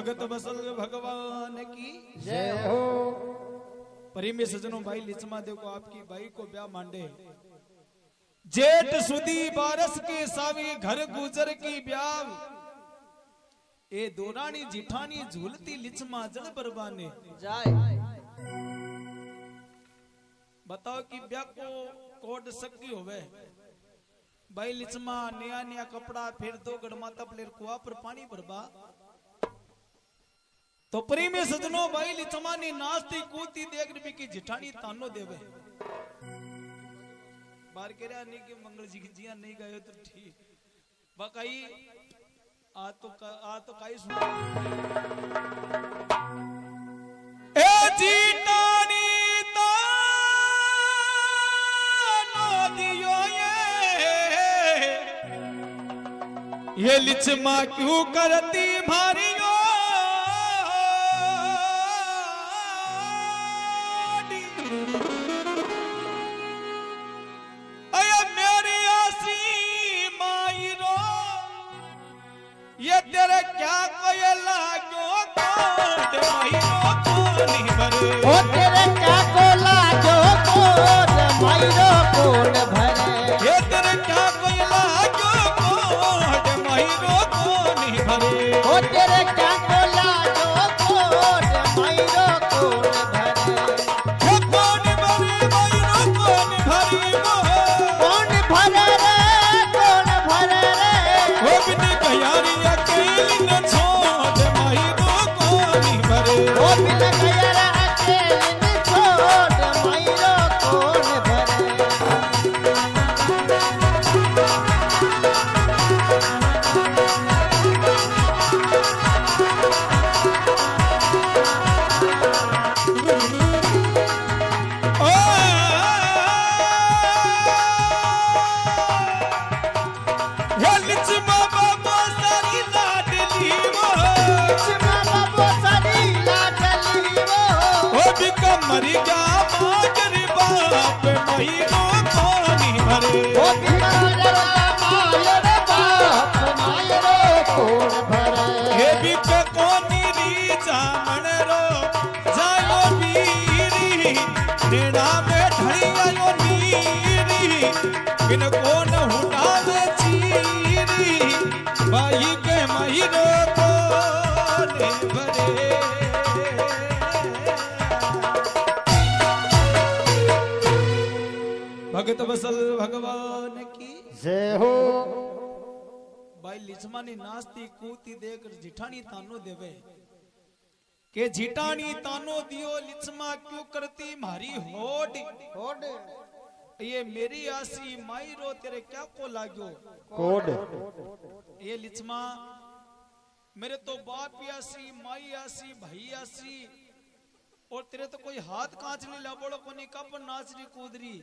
भगत बसल भगवान की जय हो। परिमेय सजनों भाई लिचमा देव को आपकी भाई को ब्याह मांडे जेठ सुदी बारस के सावी घर गुजर की ब्याह ए दोरानी जिठानी झूलती लिचमा जल बरबाने जाए बताओ कि ब्याह को कोड सक्की होवे भाई लिचमा नया नया कपड़ा फिर दो गड़माता प्लेर कुआ पर पानी भरबा तो प्रेमी सजनों भाई लिचमा ने नाचती कूदती देख रही की जिठानी तानो देवे बार कह रहा नहीं कि मंगल जी की जिया नहीं गए तो ठीक बकाई आ तो काई सुन ए जिठानी ये लिचमा क्यों करती भारियों अये मेरी आसी माई रो ये तेरे क्या कोई लागो कोट माई रो कोनी भरे ओ तेरे क्या को लाजो कोट माई रो कोट भरे ये तेरे क्या कोई लागो कोट माई रो कोनी भरे ओ तेरे क्या को लाजो कोट माई रो कोट भरे ये कोनी भरे माई रो कोनी भरी वो कौन भरे रे वो बिन कयारी अकेली न छोड़ माई रो कोनी भरे ओ बिन गया अकेले न छोड़ माई रो कोट भरे ओ ये लिचमा बाबा सारी लाडली वो बाबू सारी लाडली वो ओ बिका मरी गया माजरी बाप माई रो कोनी भरे ओ बिना मायर बाप मायर कोट भरे हे बिका कोनी री जामण रो जायो वीरी नेड़ा में ढड़ी आयो नीरी बिन कोन हुटावे चीरी भाई के माई रो कोने भरे भगत बसल भगवान की जय हो। भाई लिचमा ने नाचती कूदती देख जिठानी तानो देवे के जिठानी तानो दियो लिचमा क्यों करती मारी होड कोड ये मेरी आसी माई रो तेरे क्या को लागो कोड ये लिचमा मेरे तो बाप आसी माई आसी भाई आसी और तेरे तो कोई हाथ कांच नहीं लाबोड़ो कोनी कब नाचरी कूदरी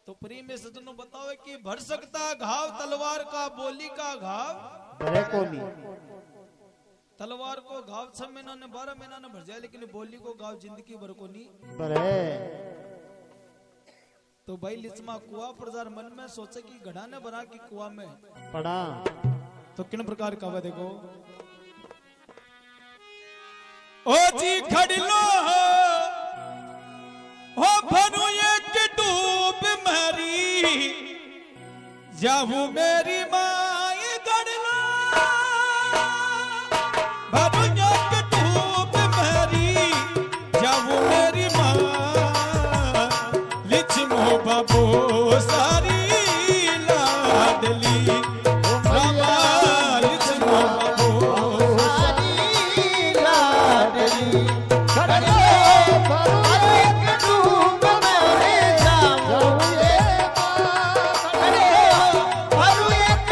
तो प्रेम में सजनों बताओ कि भर सकता घाव तलवार का बोली का घाव भरे कोनी तलवार को घाव 6 महीना ने 12 महीना ने भर जाए लेकिन बोली को घाव जिंदगी भर को नहीं भरे तो भाई लिचमा कुआ प्रजार मन में सोचे कि गढ़ा ने बना कि कुआ में पड़ा तो किन प्रकार का वह देखो ओ जी खड़लो हो भरू एक डूब मरी जाऊ मेरी माई गड़लो भरू एक डूब मरी जाऊ मेरी माँ लिचमो बाबू सारी लाडली रामा लिचमो बाबू सारी लाडली खड़े भरो एक डूब मेरे जाऊं रे खड़े भरो एक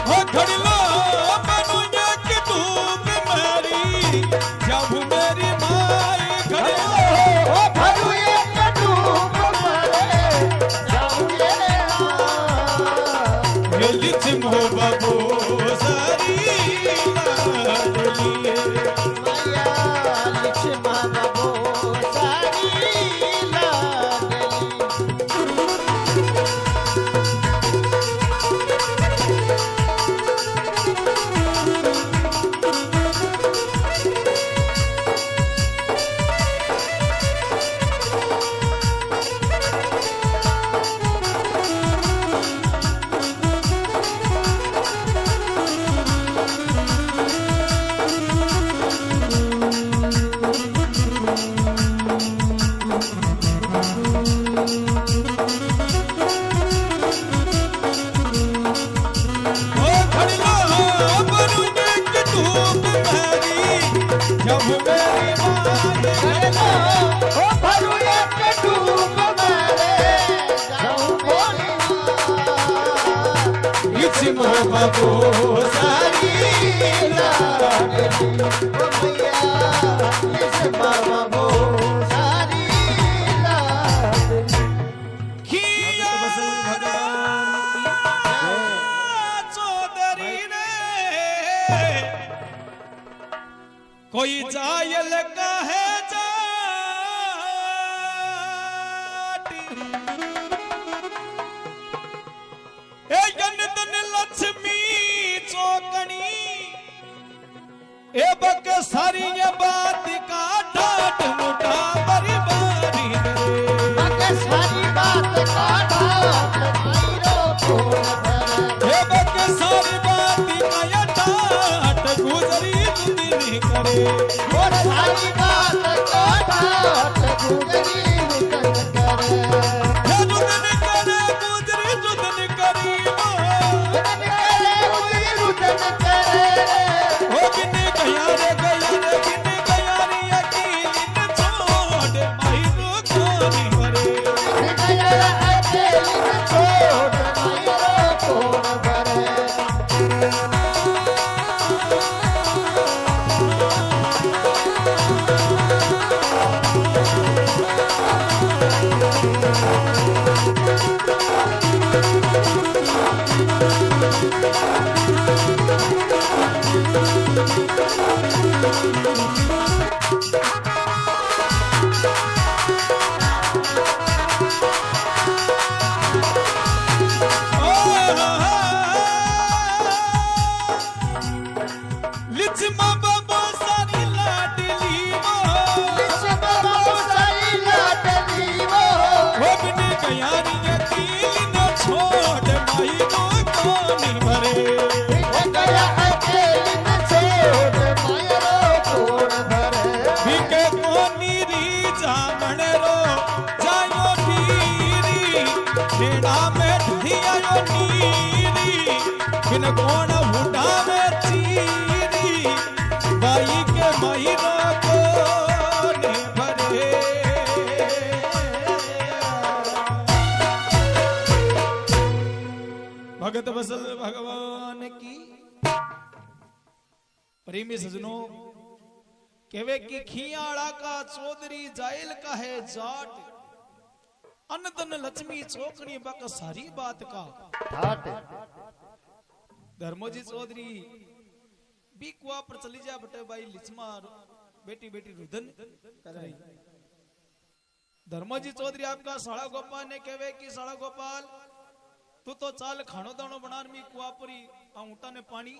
हो घड़लो मनुया की धूप मेरी जब मेरी माई घड़लो ये लिचम हो बाबू सारी लाडली हो घड़लो मनुया की धूप मेरी जब मेरी माई लिचम हो बाबू सारी खिया चौधरी ने कोई जायल का है जाटी ए गनदन लक्ष्मी चौकनी ए बक सारी ये बात का ठाट मुठा बरबारी ए बक सारी बात का ये ठाट गुजरी दिन करे हे दुदन करे गुजरी दुदन करी हो बिने गया रे बिने गया रे अकेली न छोड़ माई रो कोनी करे लिचमा बाबा सारी लाडली हो बिने गया रे अकेली न छोड़ माई रो कोनी भरे बिके कोनी री जामण रो जायो पीरी खेड़ा में धियायो नीरी बिन कोण हुडा में चीरी बाई के माई रो कोनी भरे भगत बसल भगवान की प्रेमी सजनों केवे की खियाड़ा का चौधरी जायल का है जाट अनदन लक्ष्मी चौकनी बक सारी बात का धर्मोजी चौधरी बी कुआ पर चली जा बटे भाई लिचमा बेटी बेटी रुदन कराई धर्मोजी चौधरी आपका साड़ा गोपाल ने कहवे कि साड़ा गोपाल तू तो चाल खानो दानो बनार मी कुआ परी ऊंटा ने पानी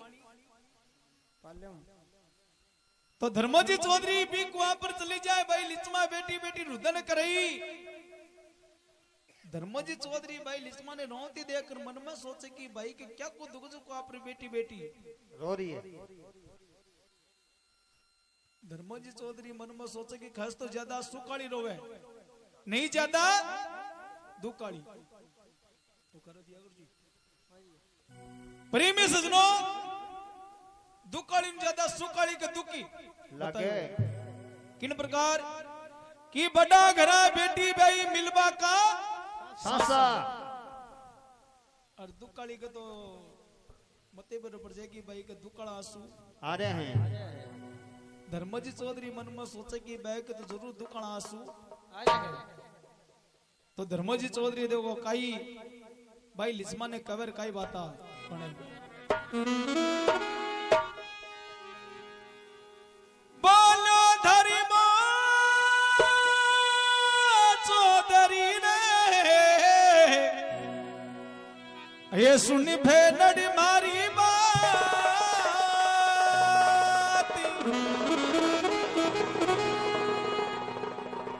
तो धर्मोजी चौधरी भी कुआ पर चली जाए भाई लिचमा बेटी बेटी रुदन करई धर्मोजी चौधरी भाई लिचमा ने रोती देखकर मन में सोचे कि भाई के क्या को दुख को आप बेटी बेटी रो रही है। धर्मोजी चौधरी मन में सोचे कि खास तो ज्यादा सुकाली रोवे नहीं ज्यादा दुकाली तो कर दिया गुरुजी प्रेमी सजनों दुकाली में ज्यादा सुकाली के दुखी लगे किन प्रकार की बड़ा घरा बेटी भाई मिलवा सासा और दुकाली के तो मते बराबर जाएगी भाई के दुकाल आंसू आ रहे हैं। धर्मजी चौधरी मन में सोचे कि भाई के तो जरूर दुकाल आंसू तो धर्मजी चौधरी देखो काई भाई लिस्मा ने कवर काई बाता बोलो धर्मा चौधरी ने ये सुनी भेनड़ मारी बात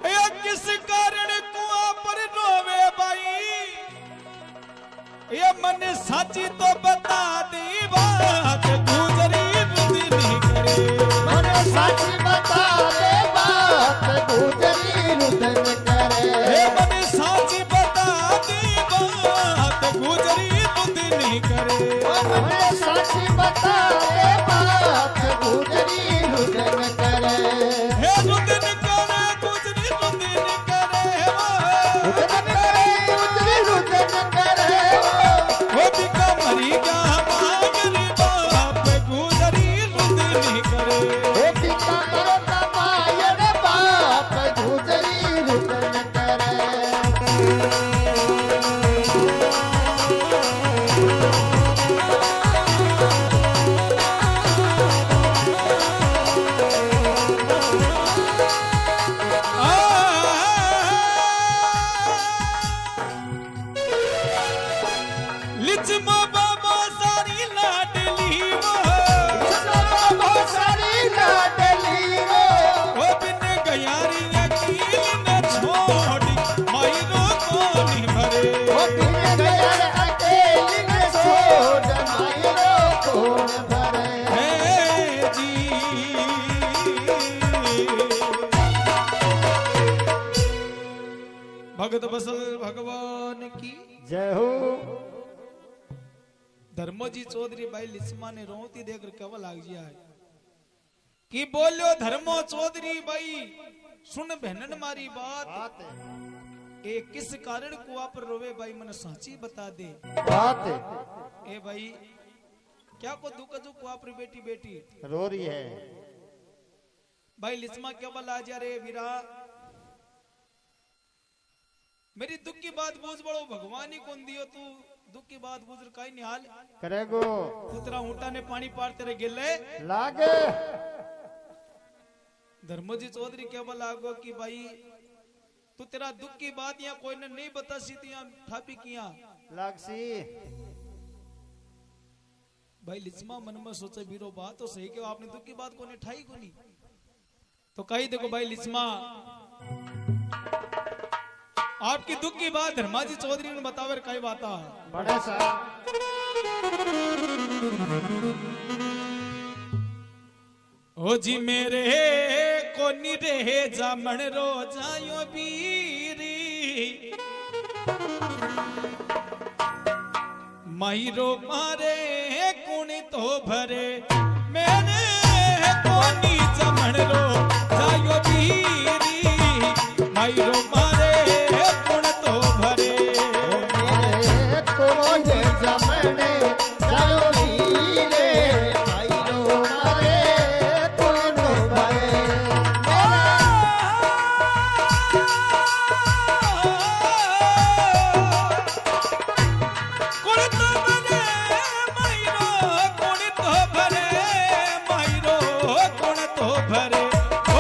ये किस कारण कुआं पर रोवे भाई ये मन साची तो बता दी बात गुजरी बुद्धि नहीं करे मन साची बता दे बात गुजरी रुदन करे ये मन साची बता दी बात गुजरी बुद्धि नहीं करे मन साची बता दे बात गुजरी रुदन करे हे रुदन करे गुजरी रुदन करे रुदन करे गुजरी रुदन करे वो बिका मरी का मांगरी बाप गुजरी रुदन नहीं करे ओ पिता मरता मायन बाप गुजरी रुदन करे लिचमा बाबा सारी लाडली वो बहुत सारी लाडली वो ओ बिन गयारी अकील न छोड़ी मायरो कोनी भरे ओ बिन गयर अकेली ने छोड़ मायरो कौन भरे हे जी भगत बसल भगवान की जय हो धर्मजी चौधरी भाई लिस्मा ने रोती देखकर केवल लाग जिया है कि बोलो धर्मो चौधरी भाई सुन बहनन मारी बात ए किस कारण कुआ पर रोवे भाई मन साची बता दे बात ए भाई क्या को दुख जो कुआ पर बेटी बेटी रो रही है भाई लिस्मा केवल आ जा रे वीरा मेरी दुख की बात बोझ बड़ो भगवान ही कौन दियो तू दुख की बात बुजुर्ग काई निहाल करेगो पुत्रा ऊंटा ने पानी पार तेरे गिले लागे धर्मजी चौधरी केवल लागो कि भाई तू तेरा दुख की बात यहाँ कोई ने नहीं बता सी थी ठापी किया लागसी भाई लिस्मा मन में सोचे बीरो बात तो सही क्यों आपने दुख की बात को ने ठाई को नहीं तो कही देखो भाई लिस्मा आपकी दुख की बात धर्माजी चौधरी ने बतावर कई बाता बड़े सा ओ जी मेरे को निरे जामण रो जायो बीरी माहिरो मारे कुणी तो भरे मेरे को नी जामण रो जायो बीरी माहिरो मारे कुण तो भरे मेरे कोन जमने जायो वीरे भाईरो मारे कोन भरे कुण तो भरे माहिरो कुण तो भरे माहिरो कुण तो भरे ओ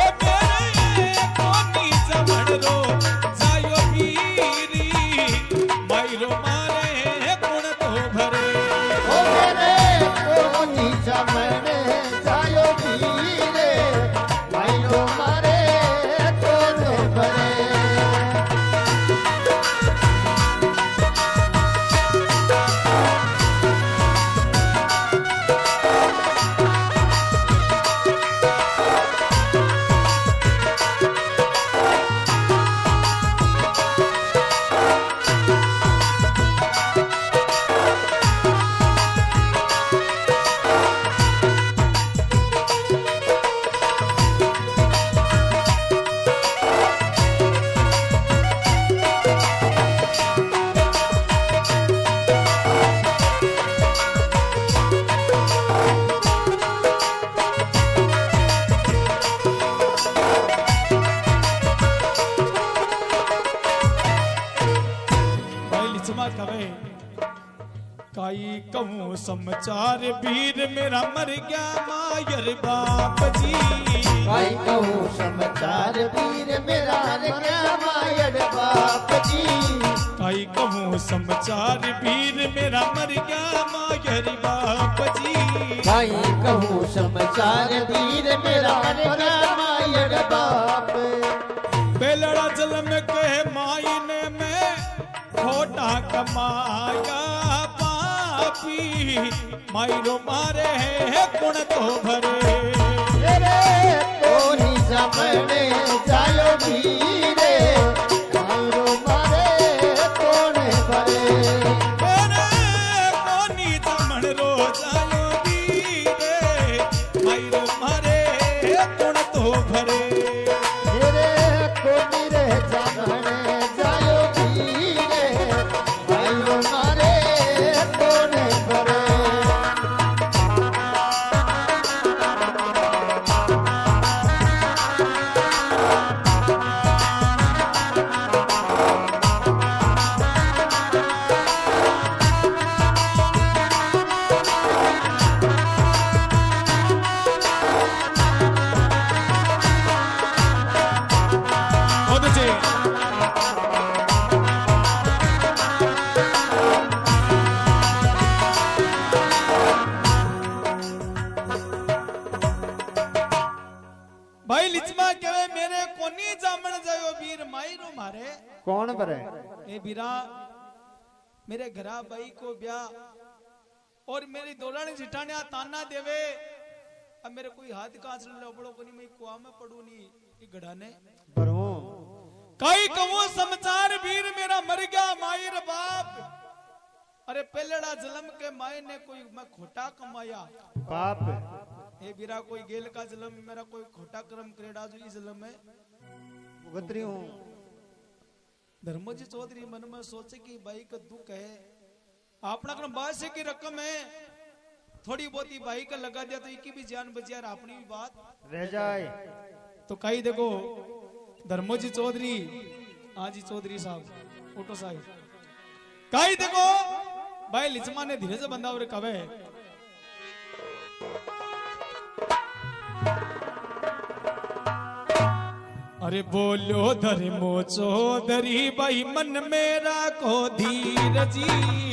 लिचमा कवे काई कहूँ समाचार वीर मेरा मर गया मायर बाप जी काई कहूँ समाचार वीर मेरा मर गया मायर बाप जी काई कहूँ समाचार वीर मेरा मर गया मायर बाप जी काई कहूँ समाचार वीर मेरा मर गया मायर बाप बेलड़ा जल में कहे मायने में खोटा कमाया पापी मायरो मारे है कुण तो भरे रे तोरी जमने जायो वीरे मायरो मारे कोण भरे कोनी जमण रो जायो वीरे मायरो मारे कुण तो भरे भाई लिचमा कहे मेरे कोनी जामण जायो वीर मायरो मारे कौन भरे ए बीरा मेरे घरा भाई को ब्याह और मेरी दोलानी जिठानिया ताना देवे अब मेरे कोई हाथ कांच लबड़ो कोनी मैं कुआ में पड़ू नी ई गड़ाने भरो कई कहो समाचार वीर मेरा मर गया मायर बाप अरे पेलड़ा जलम के माय ने कोई मैं खोटा कमाया बाप ए बीरा कोई गेल का जलम मेरा कोई खोटा कर्म करेड़ा जो इस जलम में भुगतरी हूं धर्मजी चौधरी मन में सोचे कि भाई का दुख है अपना क्रम बादशाह की रकम है थोड़ी बहुत ही भाई का लगा दिया तो इनकी भी जान बच यार अपनी भी बात रह जाए तो कई देखो धर्मजी चौधरी आजी चौधरी साहब ओटो साहब कई देखो भाई लिचमा ने धीरे से बंदा और कवे अरे बोलो धर्मो चौधरी भाई मन मेरा को धीरजी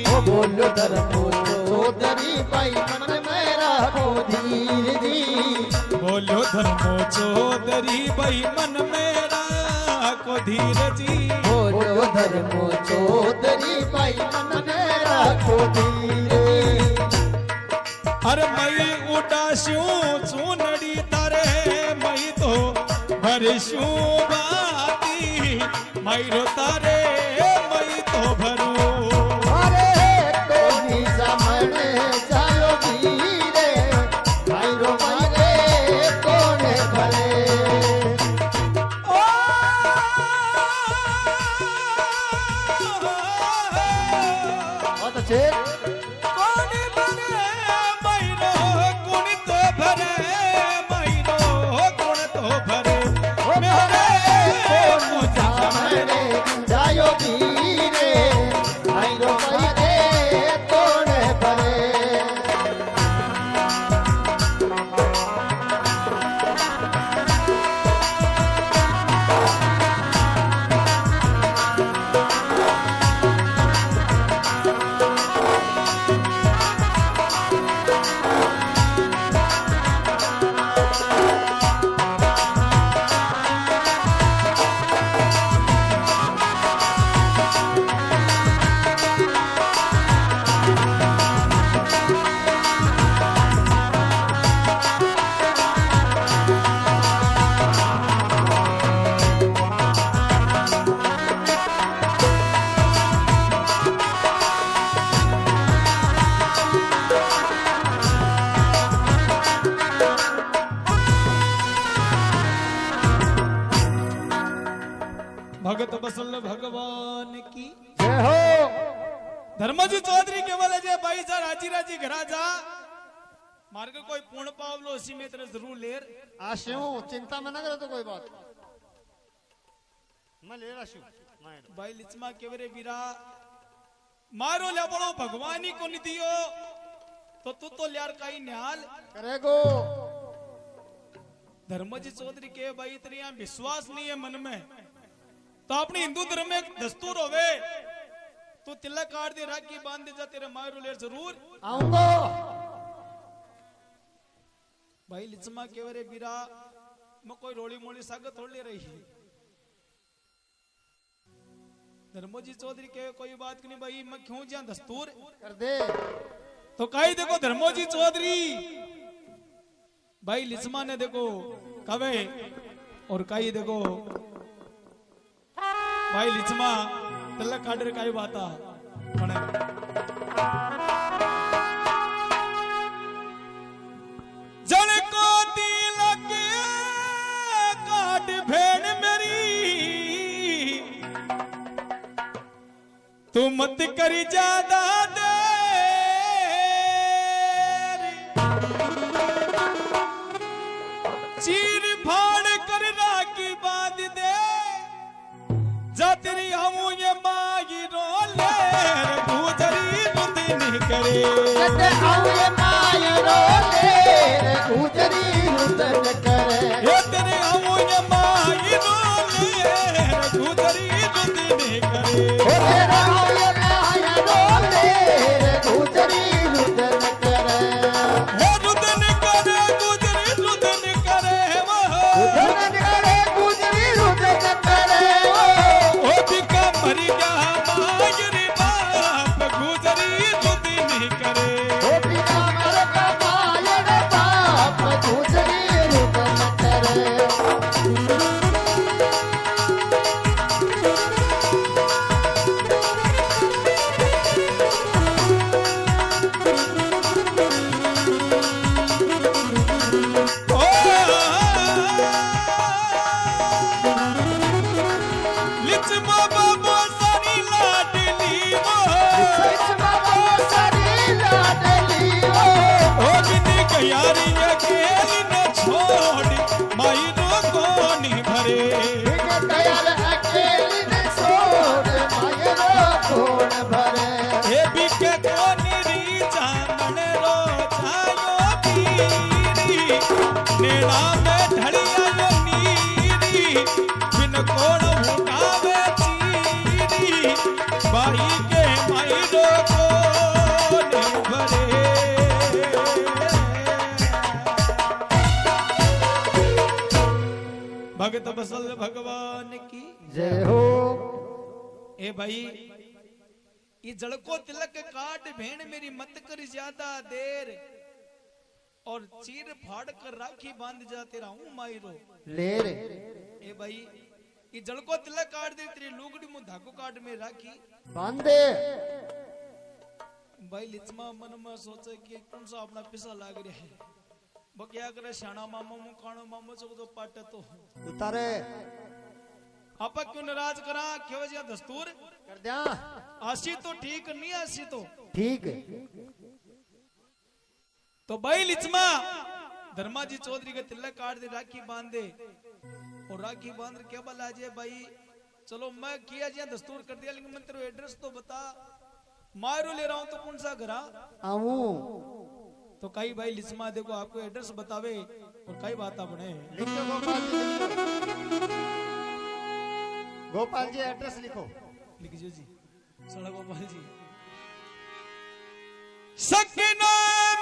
ओ बोलो धर्मो चौधरी भाई मन मेरा को धीरजी बोलो धर्मो चौधरी भाई मन मेरा को धीरजी बोलो धर्मो चौधरी भाई मन मेरा को धीरजी अरे मई उडास्यू चूनड़ी तारे मई तो भरशू बाती मई तारे मई तो भरू अरे कोनी सामने जायो वीरे मायरो मारे कोने भरे बहुत अच्छे कोनी भरे मईरो कुण तो भरे मईरो कुण तो भरे सामने जायो वीरे मायरो मारे कोने भरे भगत बसल भगवान की जय हो धर्मजी चौधरी केवल जे भाई जा राजी राजी घरा जा मार्ग कोई पूर्ण पावलो इसी में तेरे जरूर लेर आशू चिंता में न करो तो कोई बात मैं ले रहा भाई लिचमा केवरे बीरा मारो ले बड़ो भगवान ही को नहीं दियो तो तू तो लियार काई निहाल करेगो। धर्मजी चौधरी के भाई तेरे यहाँ विश्वास नहीं है मन में तो अपने हिंदू धर्म में एक दस्तूर होवे तू तिलक काट दे राखी बांध दे जा तेरे मारो ले जरूर आऊंगा। भाई लिचमा केवरे बीरा मैं कोई रोड़ी मोड़ी सागत थोड़ ले रही है धर्मोजी चौधरी के कोई बात नहीं भाई मैं क्यों जा दस्तूर कर दे तो कही देखो धर्मोजी चौधरी भाई लिचमा ने देखो कवे और कही देखो भाई लिचमा तिलक काट काई बाता जड़ को तिलक काट भेड़ मेरी तू मत करी ज्यादा दे चीर फाड़ कर राखी बांध दे जा तेरी हमू ये मागी रोले गुजरी रुदन करे जते आऊ ये माई रोले गुजरी रुदन करे ये तेरे हमू ये मागी रोले गुजरी रुदन करे ओ तेरा आऊ ये माई रोले गुजरी रुदन करे हे रुदन करे गुजरी रुदन करे वो रुदन करे गुजरी रुदन करे ओ बिका मरी जा मायरी बाप गुजरी रुदन करे ओ बिना मर का मायर बाप गुजरी रुदन करे लिचमा बाबा सारी लाडली वो सच बाबा सारी लाडली ओ बिनी कयारी अकेली न छोड़ माई रो कोनी भरे बिना दयाल अकेली ने छोड़ मायरो कौन भरे हे बिके कोनी री जामन रो छायो पीरी नेड़ा में ढड़िया यो नीरी बिन कोण उठावे चीरी बाई के माई रो कोनी भरे भगत बसल भगवान की जय हो। ए भाई ये जड़को तिलक काट भेड़ मेरी मत कर ज्यादा देर और चीर फाड़ कर राखी बांध जा तेरा हूं मायरो ले रे ए भाई ये जड़को तिलक काट दे तेरी लुगड़ी मुंह धागो काट में राखी बांधे भाई लिचमा मन में सोचे कि कौन सा अपना पिसा लाग रहा है वो क्या करे शाना मामा मु काणो मामो चो तो पाटे तो उतारे आपा क्यों नाराज करा क्यों जी दस्तूर कर दिया आशी तो ठीक नहीं आशी तो ठीक तो भाई लिचमा धर्माजी चौधरी के तिलक काट दे राखी बांध दे और राखी बांध के बल आजे भाई चलो मैं किया जी दस्तूर कर दिया लेकिन मैं तेरे एड्रेस तो बता मायरो ले रहा हूं तो कौन सा घरा आऊं तो कई भाई लिचमा देखो आपको एड्रेस बतावे और कई बात बने लिखो गोपाल जी लिखो। गोपाल जी एड्रेस लिखो लिखिए जी सड़ा गोपाल जी सकीना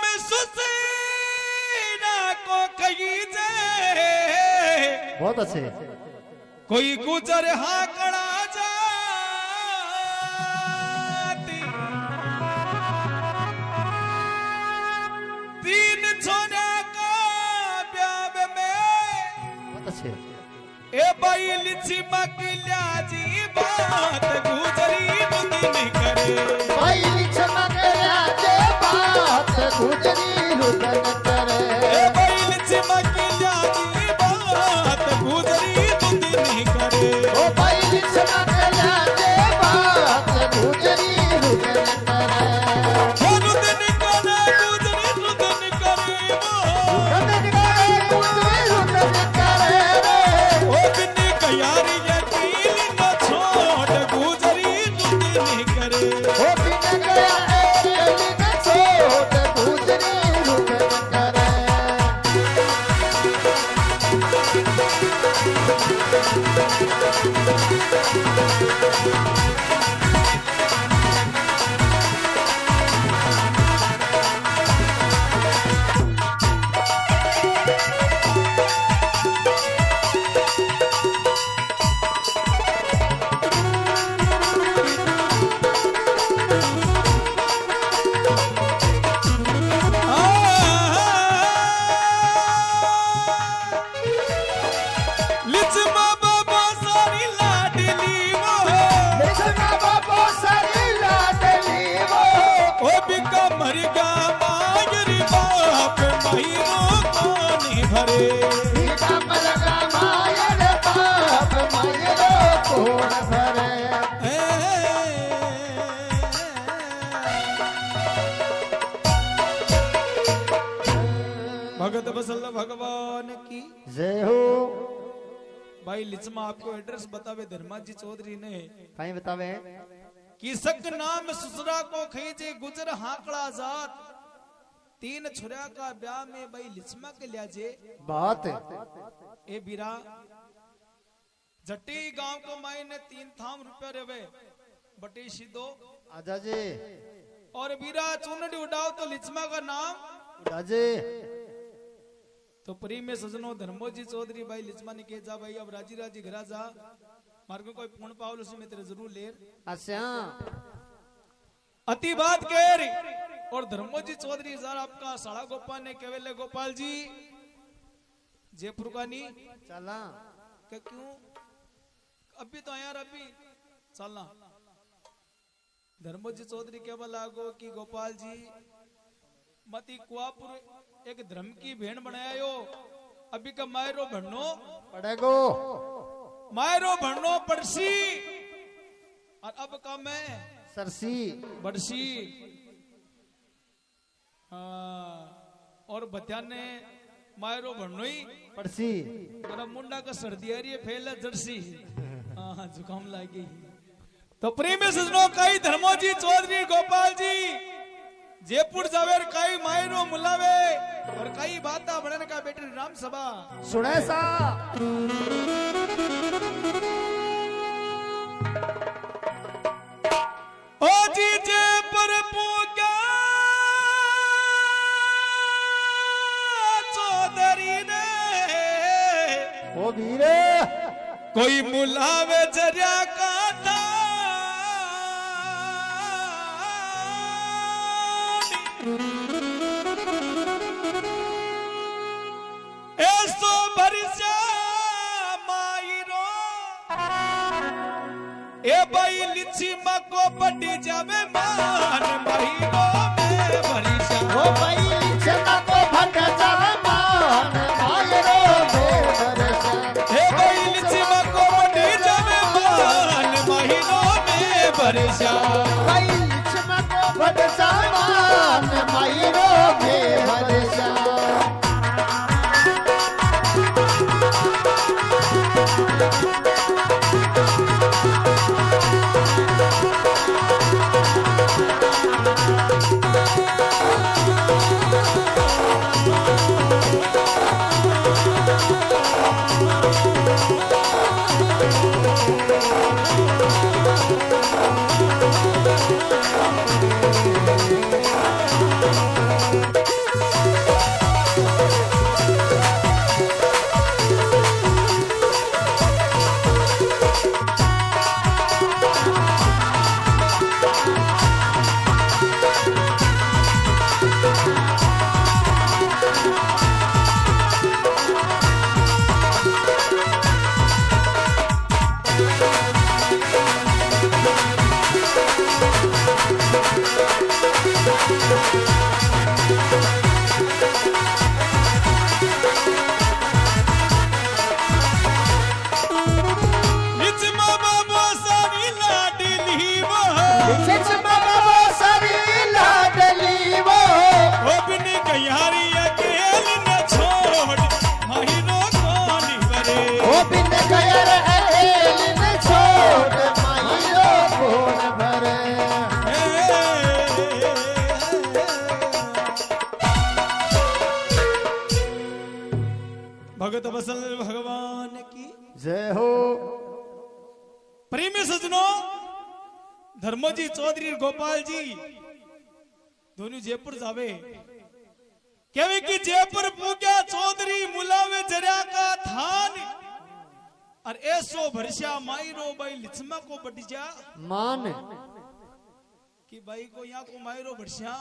में सुसीना को कही जे बहुत अच्छे कोई गुजर हाकड़ा जाती तीन छोरा का ब्याह में बहुत अच्छे ए भाई लिची मकिल्या जी बात गुजरी रुदन करे भाई चमक राजे बात गुजरी रुदन करे ए भाई लिची मकिल्या जी बात गुजरी रुदन करे ओ भाई चमक राजे बात गुजरी रुदन करे हो रुदन करे गुजरी रुदन करे वो रुदन करे गुजरी रुदन करे ओ बिन्नी कयारी यकीन न छोड़ गुजरी रुदन करे ओ बिना भगत बसल्ला भगवान की जय हो। भाई लिचमा आपको एड्रेस बतावे धर्माजी चौधरी ने कहीं बतावे कि सक नाम ससुरा को खींचे गुजर हाकड़ा जात तीन छुरा का ब्याह में भाई लिचमा के लियाजे बात ए बीरा जट्टी गांव को माई ने 3 थाम रुपया रेवे बटी सीधो आजा जी और बीरा चुनड़ी उड़ाओ तो लिचमा का नाम उड़ा जी। तो प्री में सजनो धर्मोजी चौधरी भाई लिचमा ने कहे जा भाई अब राजी राजी घरा जा मार्ग कोई पूर्ण पावल उसी में तेरे जरूर लेर अच्छा अति बात कह रही और धर्मोजी चौधरी जार आपका साड़ा गोपाल ने केवल गोपाल जी जयपुर का नहीं चला क्यों अभी तो यार अभी चलना धर्मोजी चौधरी केवल लागो कि गोपाल जी मती कुआपुर एक धर्म की भेड़ बनाया अभी का मायरो भरनो पड़ेगो मायरो भरनो पड़सी और अब का मैं सरसी बड़सी हाँ और बत्या ने मायरो भरनो ही पड़सी और मुंडा का सर्दी आ रही है फैला जर्सी हाँ जुकाम लागी तो प्रेम सजनो कई धर्मोजी चौधरी गोपाल जी जयपुर जावेर कई मायरो मुलावे और कई बाता बढ़ने का बेटे राम सभा सुने सा ओ जी जयपुर पूगा चौधरी ने ओ वीरे कोई मुलावे जरिया का था ऐसो भरिसा मायरो ए भाई लिची मको बड़ी जावे मान मायरो में भरिसा ओ भाई चला को भट जावे मान मायरो में भरसा ए भाई लिची मको बड़ी जावे मान मायरो में भरिसा भाई चला को भट जावे मान मायरो में भरसा भगत बसल भगवान की जय हो। प्रेमी सजनों, धर्मोजी चौधरी गोपाल जी दोनों जयपुर जावे केवे कि जयपुर पूग्या चौधरी मुलावे जरिया का थान और ऐसो भरस्या मायरो भाई लिचमा को बटिया मान कि भाई को यहाँ को मायरो भरस्या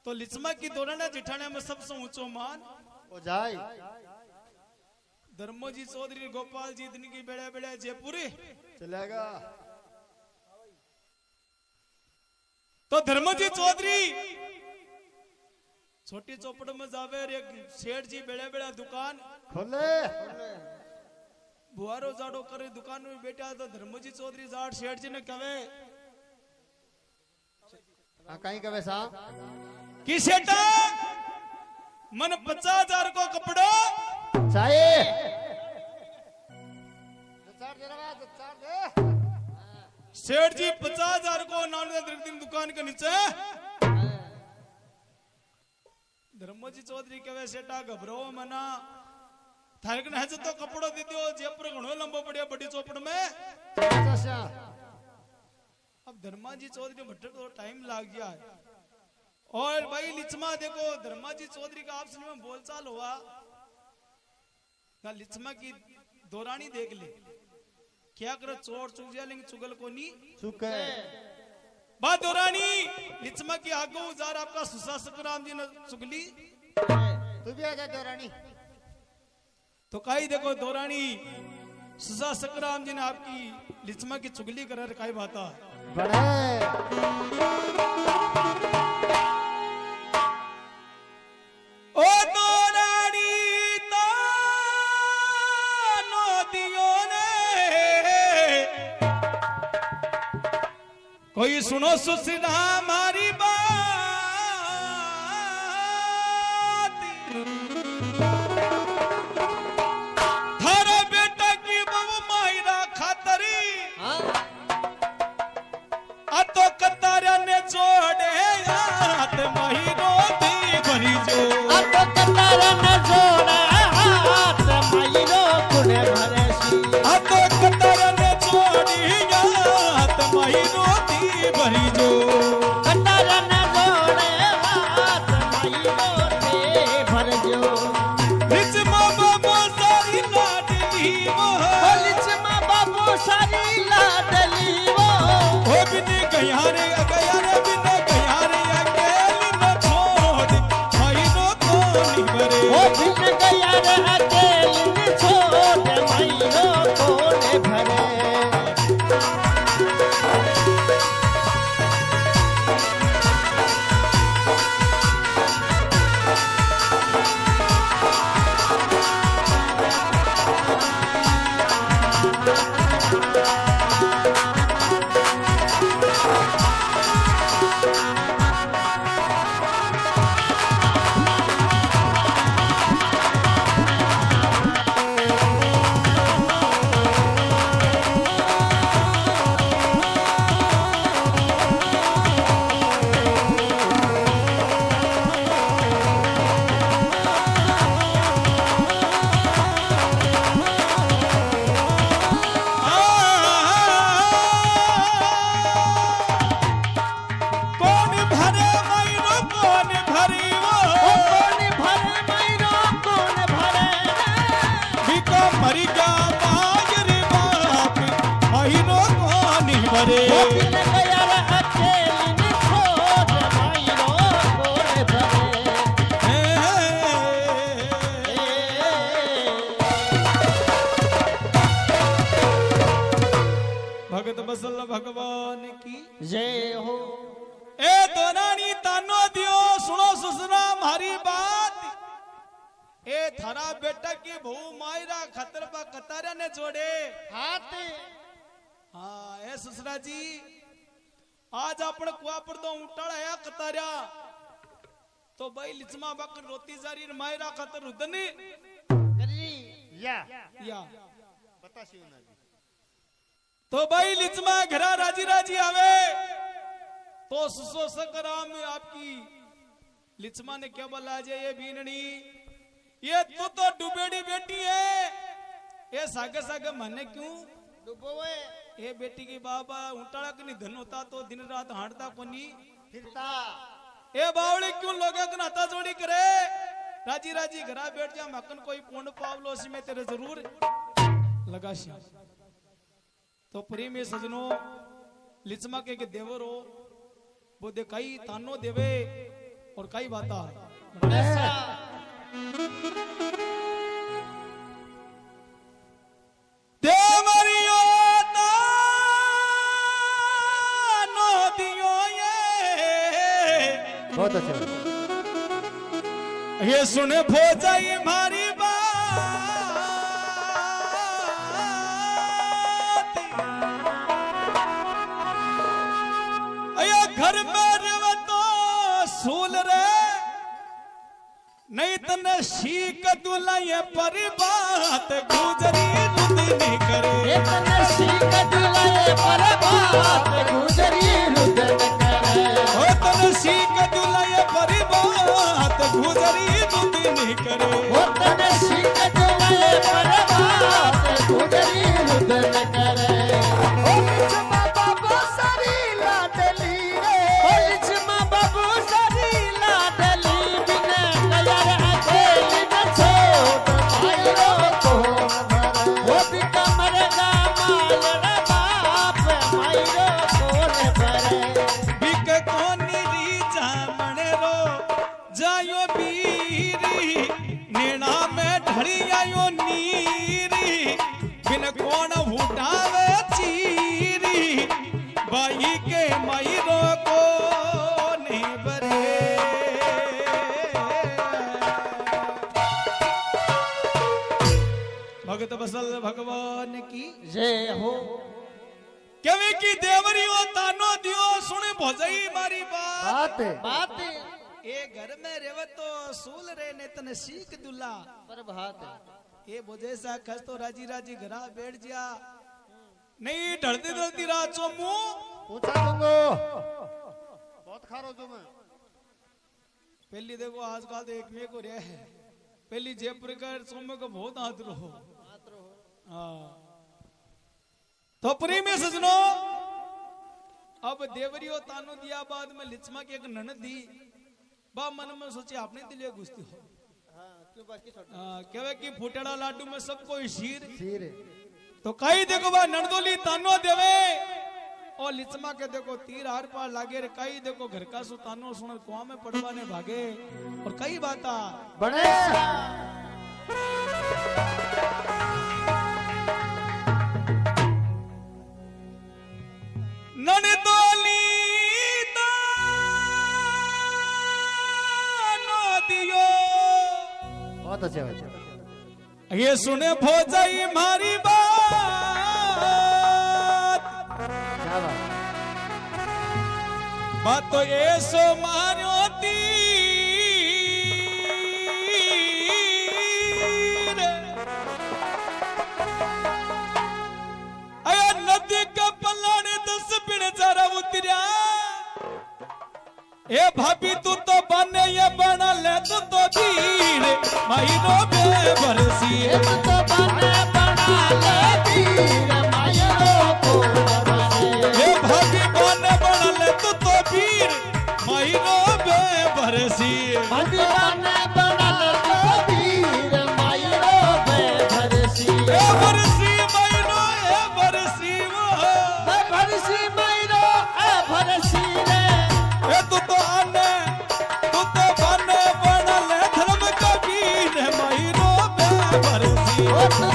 तो लिचमा की दोराना जिठाने में सबसे ऊंचो मान हो जाए। धर्मोजी चौधरी गोपाल जी दिन की बेड़े बेड़े जयपुरी चलेगा। तो धर्मोजी चौधरी छोटी चौपड़ में जावे एक सेठ जी बेड़े बेड़ा दुकान खोले बुआरो जाड़ो करे दुकान में बैठा तो धर्मोजी चौधरी जाट सेठ जी ने कहे कहीं कवे सा कि सेठा मन 50,000 को कपड़ो चाहिए। सेठ जी 50,000 को नान दुकान के नीचे धर्मोजी चौधरी कहे सेठा घबरो मना थारे कने हज तो कपड़ो दे दियो जयपुर घणो लंबो पड़िया बड़ी चौपड़ में। अब धर्माजी चौधरी भटक तो टाइम लग गया है और भाई लिचमा देखो धर्माजी चौधरी का आपस में बोलचाल हुआ ना लिचमा की दौरानी देख ले क्या करे चोर चुग जा लेंगे चुगल को नहीं चुके बात दौरानी लिचमा की आगो उजार आपका सुसा सकराम जी ने चुगली तू भी आजा दौरानी तो काई देखो दौरानी सुसा सकराम जी ने आपकी लिचमा की चुगली कर काई बाता बड़े ओ दौरानी तानो दियो ने कोई सुनो सुसना हमारी बात थारा बेटा की बहू मायरा खातरी आ तो कतारा ने जोड़े हाथ महीनो दी भरी जो अब कतारा न जोड़ा हाथ मायरो कुने भरे सी आ तो कतारा ने जोड़ी हाथ महीनो दी भरी जो कतारा न जोड़े हाथ मायरो ते भर जो निच बाबा सारी लाडली वो लिचमा बाबू सारी लाडली वो ओ बिन गया रे बिन गया रे अकेली न छोड़ महीनो को नहीं भरे ओ बिन गया रे अकेली छोड़ मायरो कोने भरे। कौन भरे महीनो कौन भरी वो कौन भरे मायरो कौन भरे बिको मरी गया मायर बाप महीनो कौन भरे ओ बिन गया रे अकेली छोड़ मायरो कोने भरे। भगत बसल भगवान की जय हो। ए दोनानी तानो दियो सुनो सुसना हमारी बात ए थारा बेटा की बहु मायरा खतर पा कतारा ने जोड़े हाथ हाँ ए ससुरा जी आज अपन कुआ पर तो उठाड़ा है कतारा तो भाई लिचमा बकर रोती जारी मायरा खतर उदनी करी या या तो भाई लिचमा घरा राजी राजी आवे तो सुसो सकराम में आपकी लिचमा ने क्या बोला जे ये बीननी ये तू तो डुबेड़ी बेटी है ये सागे सागे मने क्यों डुबोए ए बेटी की बाबा उंटाड़ा कनी धन होता तो दिन रात हांडता कोनी फिरता ए बावड़ी क्यों लोगे कन हथा जोड़ी करे राजी राजी घरा बैठ जा मकन कोई पुण्य पावलो सी में तेरे जरूर लगाशी तो प्रेम में सजनो लिचमा के देवर हो वो दे कई तानो देवे और कई बाता देवरियो तानो दियो ये बहुत अच्छा ये सुने भोजाई मारी बात अया घर में रव तो सूल रे नहीं तने शीक दुला ये परी बात गुजरी रुदनी करे इतने सीख दुलाए पर बात गुजरी रुदन करे ओ तने शीक दुला ये परी बात गुजरी रुदनी करे इतने सीख दुलाए पर बात गुजरी रुदन करे ओ लिचमा बाबू सरी लाडली रे ओ लिचमा बाबू सरी लाडली बिना कलर अकेली न छोड़ मायरो को वो भी कमर गा माल रे बाप मायरो कोन भरे बिक कोनी री जामणे रो जायो बीरी नेणा में ढड़ी आयो नीरी बिन कोण उठावे चीरी बाई के मायरो को नहीं बरे भगत बसल भगवान की जय हो केवे की देवरी ओ तानो दियो सुने भोजई मारी बात बात ए घर में रेव तो सूल रे ने तने सीख दुला पर बात ए बोझे सा खस तो राजी राजी घरा बैठ जा नहीं ढलती ढलती रात सो मुंह पूछा दूंगो बहुत खारो जो मैं पहली देखो आजकल तो एक में को रे है पहली जयपुर का सोमे को बहुत आदर हो हाँ तो प्रेम में सजनो अब देवरियो तानो दिया बाद में लिचमा की एक ननद दी बा मन में सोचे आपने दिलिया गुस्ती हो क्यों बाकी छोड़ कहवे कि फुटेड़ा लाडू में सबको शीर सिर तो कई देखो बा ननदोली तानो देवे और लिचमा के देखो तीर हार पार लागे रे कई देखो घर का सु तानो सुन कुआं में पड़वाने भागे और कई बाता बने ननदोली तानो दियो बहुत अच्छे बच्चे ये सुने भोजाई मारी बात क्या बात बात तो ये सो मारो तीर अया नदी का पल्लाने 10 पिण जरा उतरिया ए भाभी तू तो बने ये बना ले तू तो धीर महीनों में बरसी एक तो बने बना ले तीर मायरो को बरसे ये भाभी बने बना ले तू तो धीर महीनों में बरसी भाभी बने बना ले तो तीर मायरो पे भरसी ए बरसी महीनों ए बरसी वो भरसी मायरो ए भरसी रे ए तू तो बने बना ले धर्म का वीर महीनों में बरसी ओ तो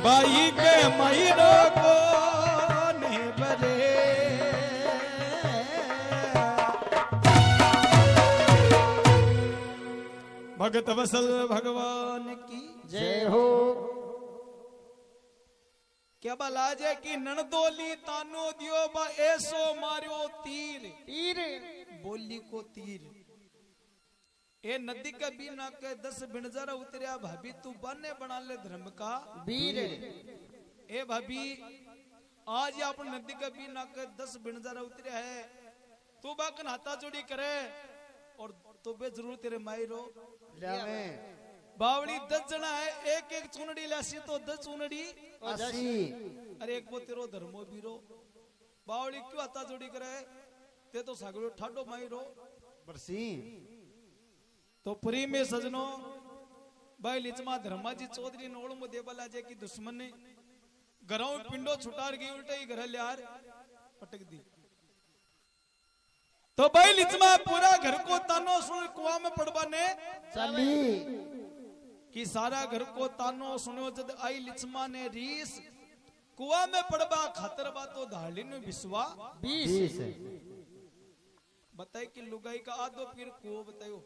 बाई के महीनों को ने बरे। भगत वसल भगवान की जय हो। क्या बलाज है कि ननदोली तानो दियो बा ऐसो मारियो तीर तीर बोली को तीर। ए नदी का भी ना के 10 बिनजरा उतरिया भाभी तू बने बना ले धर्म का वीर। ए भाभी आज आप नदी का भी ना के 10 बिनजरा उतरिया है तू बाकन हाथा जोड़ी करे और तो बे जरूर तेरे मायरो लावे बावड़ी 10 जना है एक एक चुनड़ी लासी तो 10 चुनड़ी 80। अरे एक वो तेरो धर्मो बीरो बावड़ी क्यों हाथा जोड़ी करे ते तो सागरो ठाडो मायरो बरसी। तो पुरी में सजनो भाई लिचमा धर्माजी चौधरी नोड़ में देवला जे की दुश्मन ने घरों पिंडो छुटार गई उल्टे ही घर लियार पटक दी। तो भाई लिचमा पूरा घर को तानो सुन कुआं में पड़वा ने चली कि सारा घर को तानो सुनो जद आई लिचमा ने रीस कुआं में पड़वा खातर बातो धाली ने बिस्वा 20। बताए कि लुगाई का आदो पीर को बतायो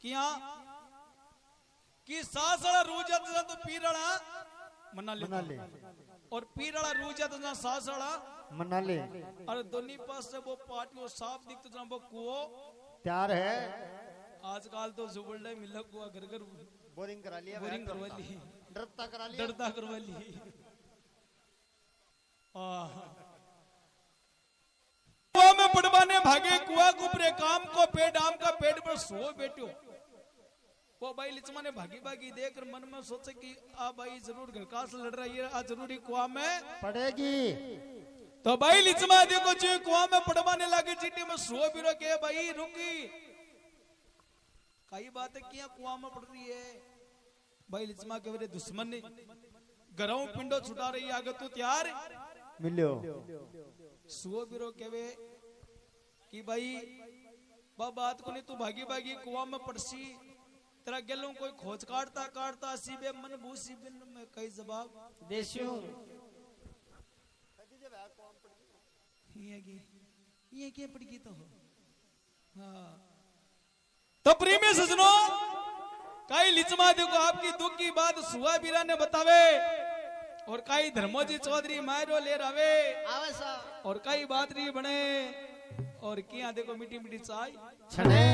किया कि सासड़ा रूजा तना तो पीरड़ा मना ले और पीरड़ा रूजा तना सासड़ा मना ले। और दोनों पास से वो पाटियों साफ दिखते तना वो कुओ तैयार है। आजकल तो जुबलडे मिला कुआ घर घर बोरिंग करा लिया। बोरिंग करवा ली डरता करा लिया। डरता करवा ली। कुआ में पड़वाने भागे कुआ कुपरे काम को पेट आम का पेट पर सो बैठो। वो भाई लिचमा ने भागी भागी देखकर मन में सोचे कि आ भाई जरूर घर का लड़ रही है आज जरूरी कुआ में पड़ेगी। तो भाई लिचमा देखो जो कुआ में पड़वाने लगे चीटी में सो भी के भाई रुकी कई बातें किया कुआ में पड़ रही है। भाई लिचमा के मेरे दुश्मन ने घरों पिंडो छुटा रही आगे तू तैयार मिलो सुओ बिरो केवे कि भाई बात को नहीं तू भागी भागी कुआ में पड़सी तेरा गेलों कोई खोज काटता काटता सीबे मन भूसी बिन में कई जवाब देशों ये क्या पड़ गई तो हाँ तो प्रेमी सजनों कई लिचमा देखो आपकी दुख की बात सुहा बीरा ने बतावे और कई धर्मोजी चौधरी मायरो ले रवे आवे सा और कई बात नहीं बने और किया देखो मीठी मीठी चाय छने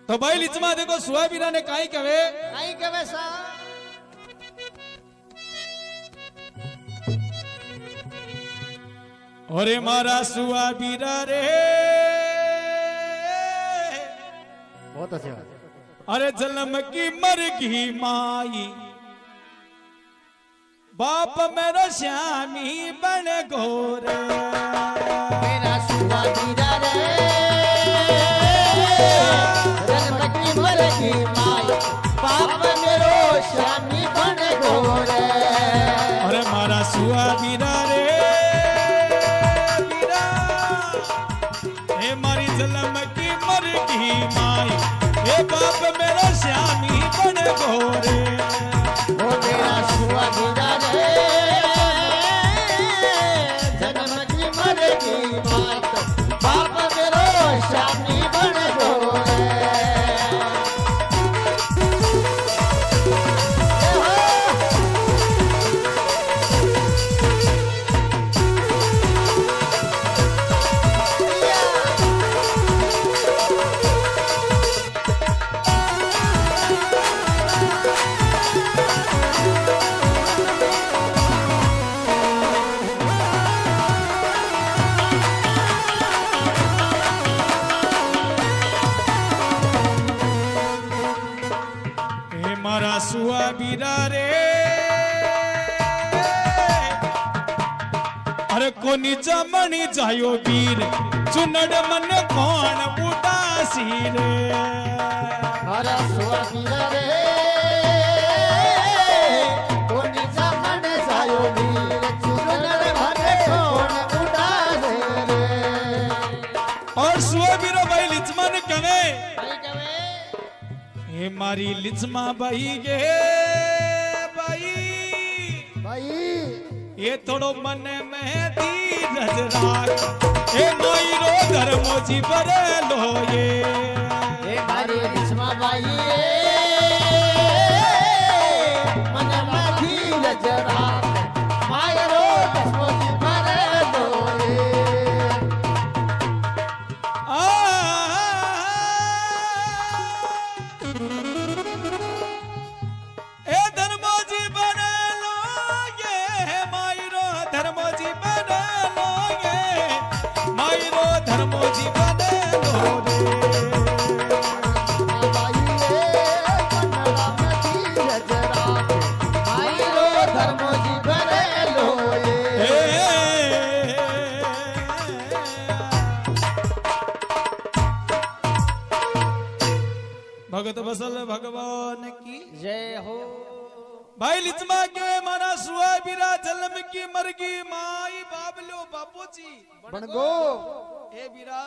तो भाई लिचमा देखो सुहाबीरा ने काई कहे सा अरे मारा सुहाबीरा रे बहुत अच्छा। अरे जन्म की मर गई माई बाप मेरा श्यामी बन घोर मेरा सुहाबीरा रे जन्म की मर गई माई बाप मेरो श्यामी बन घोर। अरे मारा सुहाबीरा रे हे मारी जन्म की मर गई माई हे बाप मेरा श्यामी बन घोरे ओ मेरा सुहाबीरा रे जन्म की मर गई माई बाप मेरो श्यामी बन घोर। मारा सुहाबीरा रे अरे कोनी जमनी जायो वीर चुनड़ मन कौन उदासी रे मारा सुहाबीरा रे कोनी जमन जायो वीर चुनड़ मन એ મારી લીચમાં બાઈ ગે બાઈ भाई એ થોડો મને મહેદી નજરાક એ માયરો ધર્મોજી ભરેલો એ मारी बिस्मा बाई मन माथी नजरा मायरो दसमोजी भरे दोए એ ધર્મોજી ભરેલો એ માયરો ધર્મોજી ભરેલો એ માયરો ધર્મોજી ભરેલો રે भगत बसल भगवान की जय हो भाई लिचमा के मारा सुआ बीरा जन्म की मरगी माई बाबलो बापूजी बनगो ए बीरा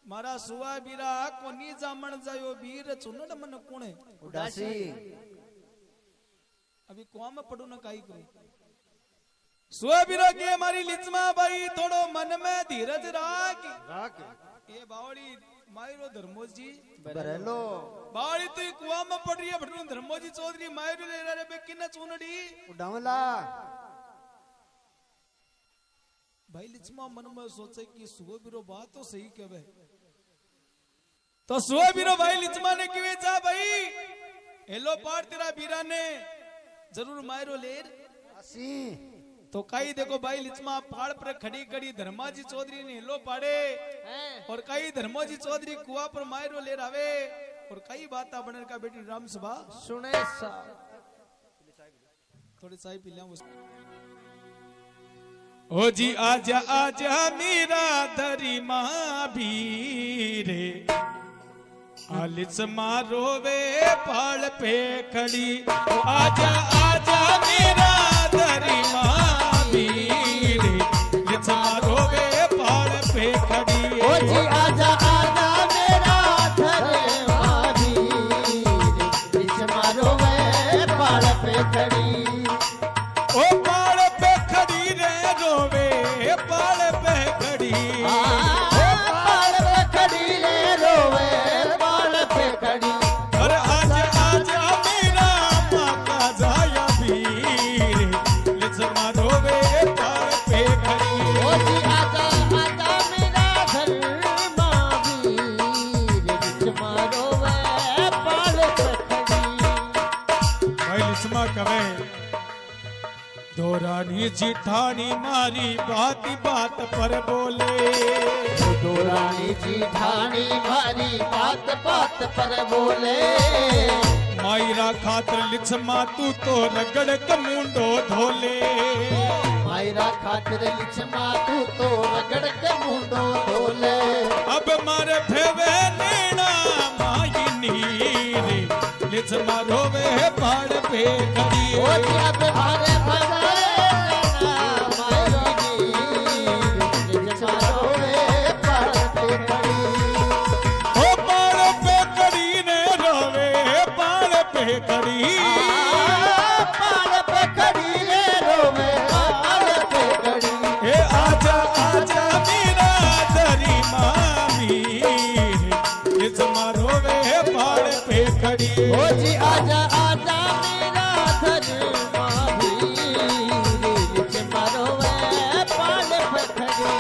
मारा सुआ बीरा कोनी जामण जायो बीर चुनड़ मन कोणे उदासी अभी कोम पड़ू न काई करू सुआ बीरा के मारी लिचमा भाई थोड़ो मन में धीरज राख ए बावड़ी मायरो धर्मोजी बरेलो बावड़ी तो कुआ में पड़ रही है भटू धर्मोजी चौधरी मायरो ले रहे बेकी न चुनड़ी उडावला भाई लिचमा मन में सोचे कि सुबह बीरो बात तो सही कहवे तो सुबह बीरो भाई लिचमा ने किवे जा भाई हेलो पार तेरा बीरा ने जरूर मायरो लेर आसी तो कई देखो भाई लिचमा पहाड़ पर खड़ी खड़ी धर्माजी चौधरी ने हेलो पाड़े और कई धर्मोजी चौधरी कुआ पर मायरो लेर आवे और कई बाता बनर का बेटी राम सभा सुने सा थोड़ी चाय पी लिया ओ जी आजा आजा मेरा दरी माँ बीरे आलिस मारोवे पहाड़ पे खड़ी आजा आजा मेरा दरी माँ बीरे लिस मारोवे पहाड़ पे खड़ी ओ जी आजा आजा मेरा धरे मारी बिच मारो वे पहाड़ पे खड़ी ओ पहाड़ पे खड़ी रे रोवे पहाड़ पे खड़ी पहाड़ पे खड़ी रे रोवे पहाड़ पे खड़ी और आजा आजा मेरा माता जाया बीर लिस मारोवे पहाड़ पे खड़ी ओ जी आजा आजा मेरा धरे मारी बिच मारो वे पहाड़ पे खड़ी भाई लिस्मा कवे दोरानी जिठानी मारी बात बात पर बोले दोरानी जी ठानी मारी बात बात पर बोले मायरा खातर लिस्मा तू तो रगड़ कमुंडो धोले मायरा खातिर लिचमा तू तो रगड़ के मुंडो धोले अब मारे फेवे नेना माई नीरे लिस्मा रोवे पहाड़ पे खड़ी ओ जब हरे भरे मायरा नी लिचमा रोवे पहाड़ पे खड़ी ओ पहाड़ पे खड़ी ने रोवे पहाड़ पे खड़ी पहाड़ पे खड़ी रे रोवे पहाड़ पे खड़ी ए आजा आजा मेरा दरी मामी इस मारोवे पहाड़ पे खड़ी ओ जी आजा आजा मेरा धर माही लिचमा रोवे पहाड़ पे खड़ी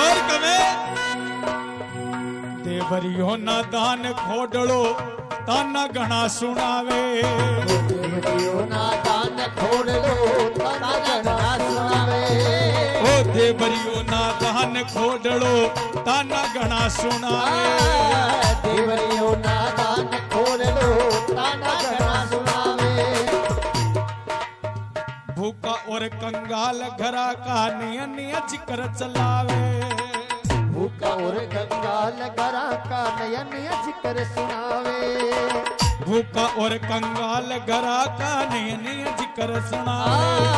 और कवे देवरियो ना दान खोडलो ताना घना सुनावे देवरियो ना दान खोड़ लो ताना घना सुनावे ओ देवरियो ना दान खोडलो ताना घना सुनावे देवरियो नादान खोलो ताना घना सुनावे भूखा और कंगाल घरा का नियन जिक्र चलावे भूखा और कंगाल घरा का नयन जिक्र सुनावे भूखा और कंगाल घरा का नयन जिक्र सुनावे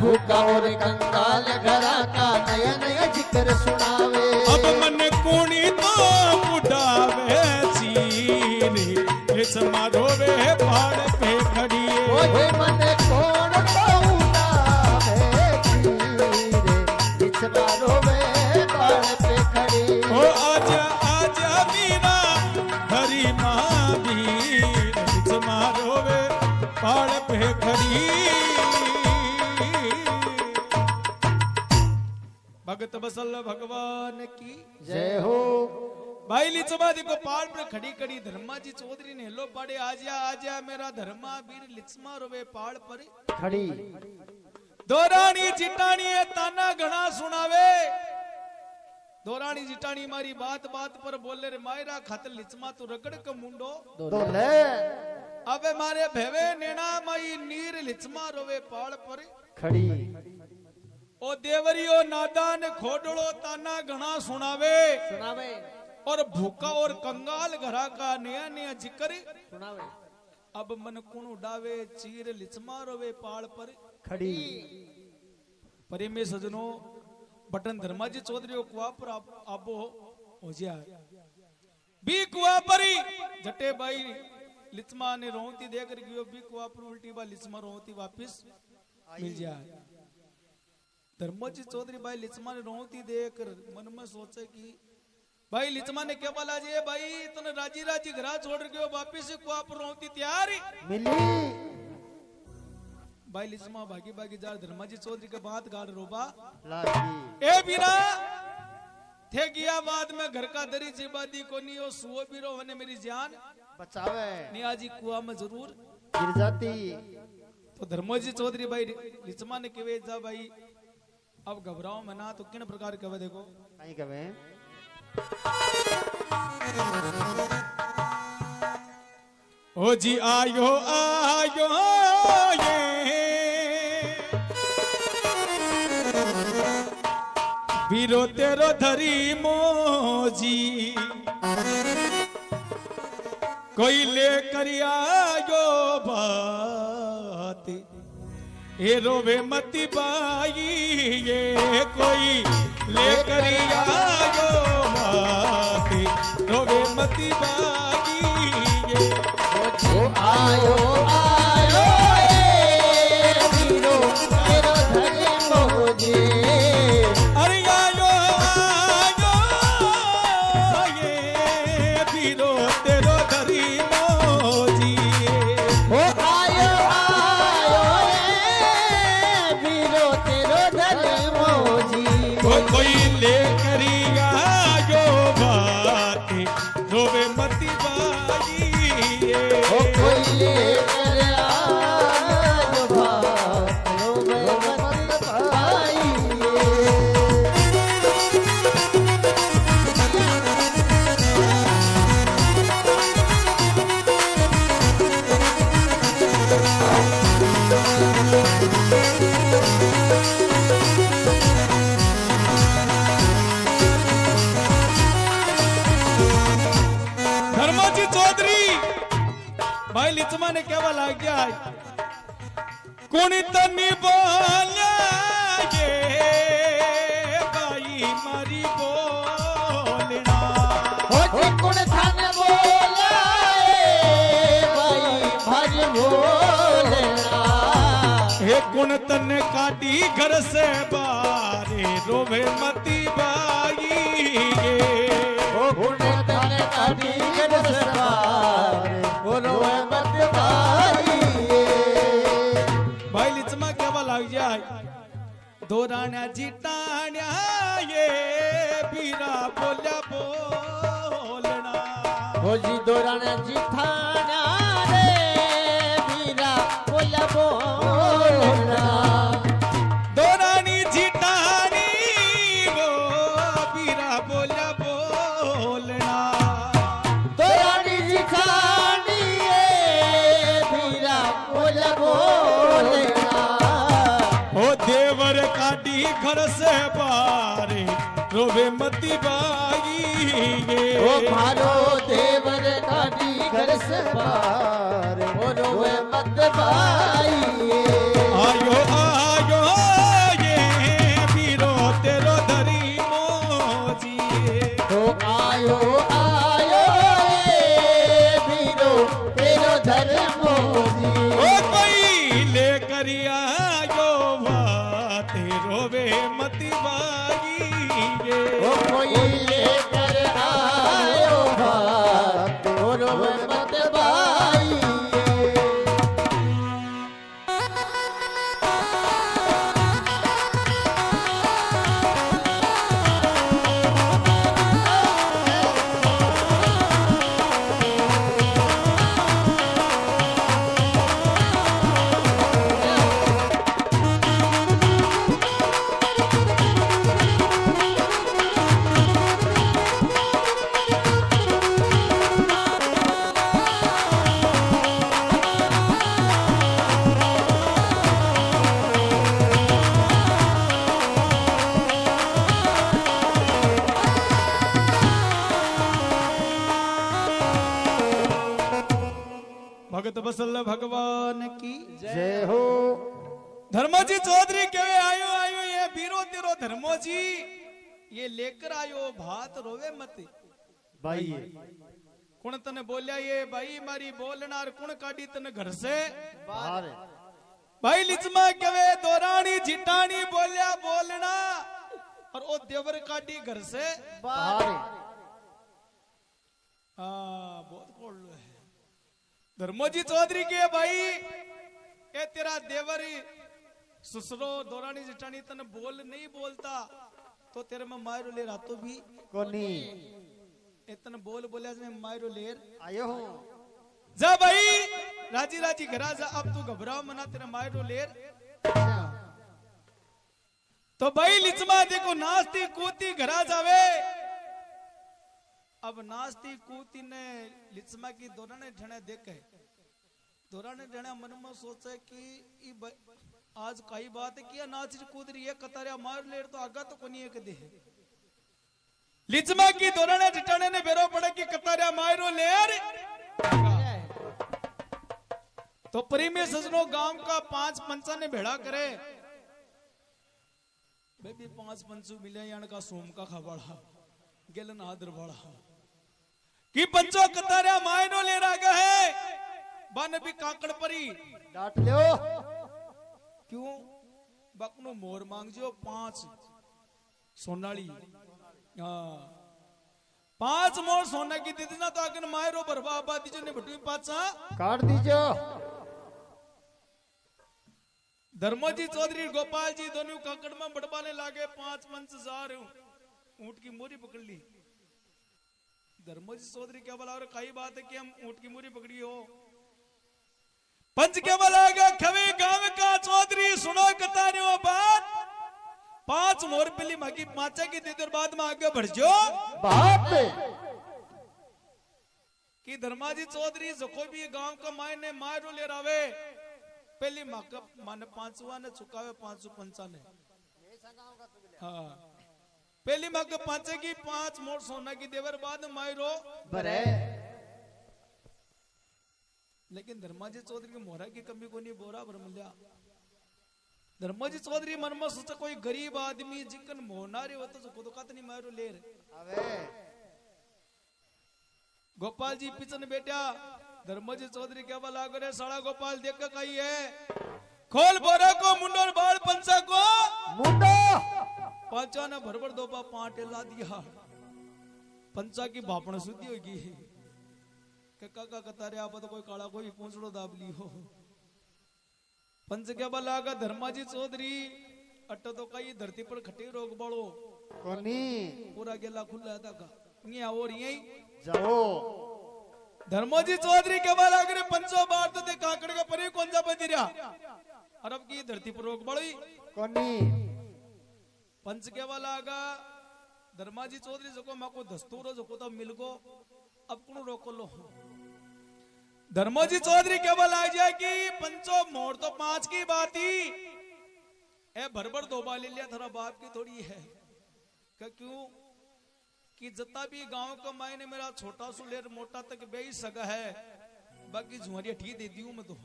भूखा और कंगाल घरा का नयन जिक्र सुनावे अब मन कुणी तो बुढ़ावे चीरे इस मारोवे पहाड़ पे खड़ी ओए मन कौन तो उड़ावे चीरे इस मारोवे पहाड़ पे खड़ी ओ आजा आजा मीरा हरी माँ वीर इस मारोवे पहाड़ पे खड़ी भगत बसल भगवान की जय हो भाई लिचमा देखो पहाड़ पर खड़ी खड़ी धर्मा जी चौधरी ने हेलो पाड़े आजा आजा मेरा धर्मा वीर लिचमा रोवे पहाड़ पर खड़ी दोरानी जिटानी ताना घना सुनावे दोरानी जिटानी मारी बात बात पर बोले रे मायरा खातर लिचमा तू रगड़ के मुंडो तो ले अबे मारे भेवे नेना माई नीर लिचमा रोवे पहाड़ पर खड़ी ओ देवरियो नादान खोडड़ो ताना घना सुनावे सुनावे और भूखा और कंगाल घरा का नया नया जिक्र सुनावे अब मन कुण उड़ावे चीर लिचमा रोवे पहाड़ पर खड़ी परे में सजनो बटन धर्माजी चौधरी कुआ पर आबो हो जा बी कुआ परी जटे भाई लिचमा ने रोती देकर गयो बी कुआ पर उल्टी बा लिचमा रोती वापस मिल जाए धर्माजी चौधरी भाई लिचमा ने रोती देकर मन में सोचे कि भाई लिचमा ने क्या बोला जी भाई तने राजी राजी घरा छोड़ गयो वापस कुआ पर रोती तैयार मिली भाई लिचमा भागी भागी जा धर्माजी चौधरी के बात गाड़ रोबा लागी ए बीरा थे गया बाद में घर का दरी जिबादी को नहीं हो सुओ बीरो वने मेरी जान बचावे नियाजी कुआ में जरूर गिर जाती तो धर्मोजी चौधरी भाई लिचमा ने कहे जा भाई अब घबराओ मना तो किन प्रकार कहे देखो कहीं कहे ओ जी आयो आयो ये बीरो तेरो धरी मोजी कोई ले कर आयो बात ए रोवे मती बाई ये कोई ले कर आयो बात रोवे मती बाई ये ओ आयो आयो ए वीरो तेरो धरे मोजे अरे आयो आयो ये बीरो तेरो धरी मोजी ओ आयो आयो ए वीरो तेरो धरे मोजी कोई ले करी आयो बात रोवे मती बाई ओ कोई ले कर आयो बात रोवे मत पाई धर्माजी चौधरी भाई लिचमा ने क्या बोला गया कुणी तनी बोला ये भाई मारी बोलना हो जे कुण थान बोला ए भाई भज बोलना हे कुण तने काटी घर से बारे रोवे मती बाई ओ कुण थान काटी गड सवार बोलो मत भाई भाई लिचमा क्या बोला जाए दो राणा जिटाण्या ये बीरा बोल्या बोलना हो जी दोरण जिठाना रे वीरा बोला बोलना दो रानी जिटानी वो बीरा बोल्या घर से पारे रोवे मती बाई ओ मारो देवर काटी घर से बाहर ओ रोवे मत बाई आयो आयो ये वीरो तेरो धरी मोजी तो आयो आयो ए वीरो तेरो धर्मो जी ओ कोई लेकर आयो बाते रोवे मती बाई ओ कोई लेकर आयो बात ओ रोवे मत बाई भगत बसल भगवान की जय हो धर्मोजी चौधरी केवे आयो आयो ये वीरो तेरो धर्मोजी ये लेकर आयो भात रोवे मत भाई कुण तने बोलिया ये भाई मारी बोलनार कुण काटी तने घर से बाहर भाई लिचमा केवे दोरानी जिटानी बोलिया बोलना और ओ देवर काटी घर से बाहर हाँ बहुत बोल लो है धर्मोजी चौधरी के भाई ए तेरा देवरी ससुरो दोरानी जिटानी तने बोल नहीं बोलता तो तेरे में मायरो ले रातो भी कोनी इतने बोल बोलिया मैं मायरो लेर आयो हूँ जा भाई राजी राजी घरा जा अब तू घबराओ मना तेरा मायरो लेर तो भाई लिचमा देखो नाचती कूदती घरा जावे अब नाचती कूदती ने लिचमा की दोराने ढणे देखे दोराने ढणे मन में सोचे कि आज कई बात है कि नाच कूद रही है कतारिया मार लेर तो आगा तो कोनी एक दे लिचमा की दोराने ढटने ने बेरो पड़े कि कतारिया मारो लेर तो प्रेमी सजनो गांव का 5 पंचा ने भेड़ा करे बेबी 5 पंचू मिले यान का सोम का खबड़ा गेलन आदर बड़ा कि पंचो कतारिया मायनो ले रहा है बन भी काकड़ परी डांट लो क्यों बकनो मोर मांग जो 5 सोनाली हाँ 5 मोर सोना की दीदी ना तो अगन मायरो बरबा आबादी जो ने बटुई पाचा काट दीजो धर्मोजी चौधरी गोपाल जी दोनों काकड़ में बड़बाने लागे 5 पंच जार ऊंट की मोरी पकड़ ली धर्मोजी चौधरी क्या बोला और कई बात है कि हम ऊंट की मोरी पकड़ी हो पंच क्या बोला खवे गांव का चौधरी सुनो कतारियों बात 5 मोर पिली मागी 5 की दे बाद में आगे बढ़ जो बात कि धर्माजी चौधरी जो कोई भी गांव का मायने मायरो ले रावे पहली माका माने 5वां ने चुकावे 555 ने हाँ पहली माका 5 की 5 मोर सोना की देवर बाद मायरो बरे लेकिन धर्माजी चौधरी की मोहरा की कमी को नहीं बोरा भर मिल्या धर्माजी चौधरी मन में सोचा कोई गरीब आदमी जिकन मोहनारी हो तो खुद का नहीं मारो ले अबे गोपाल जी पिछन बेटा धर्मोजी चौधरी क्या बोला करे साला गोपाल देख के कही है खोल बोरा को मुंडोर बाल पंचा को मुंडो पांचा ने भरभर दो पाटे ला दिया पंचा की भापण शुद्धि होगी के काका कतारे आप तो कोई काला कोई पूंछड़ो दाब ली हो पंच क्या बोला का धर्माजी चौधरी अट्ट तो कई धरती पर खटे रोग बड़ो कोनी पूरा गेला खुला था का यहाँ और यही जाओ धर्मोजी चौधरी के बाल अगर पंचो बार तो दे काकड़ के परे कौन जा बदिरिया अरब की धरती पर रोक बड़ी कोनी पंच के वाला आगा धर्माजी चौधरी जो माको दस्तूर जो तो मिल गो अब कौन रोक लो धर्मोजी चौधरी के वाला आ जाए कि पंचो मोर तो 5 की बात ही ए भरभर धोबा ले लिया थारा बाप की थोड़ी है क्यों कि जितना भी गांव का मायने मेरा छोटा सुलेर मोटा तक बेई सगा है बाकी झुआरिया ठीक दे दी हूं मैं तो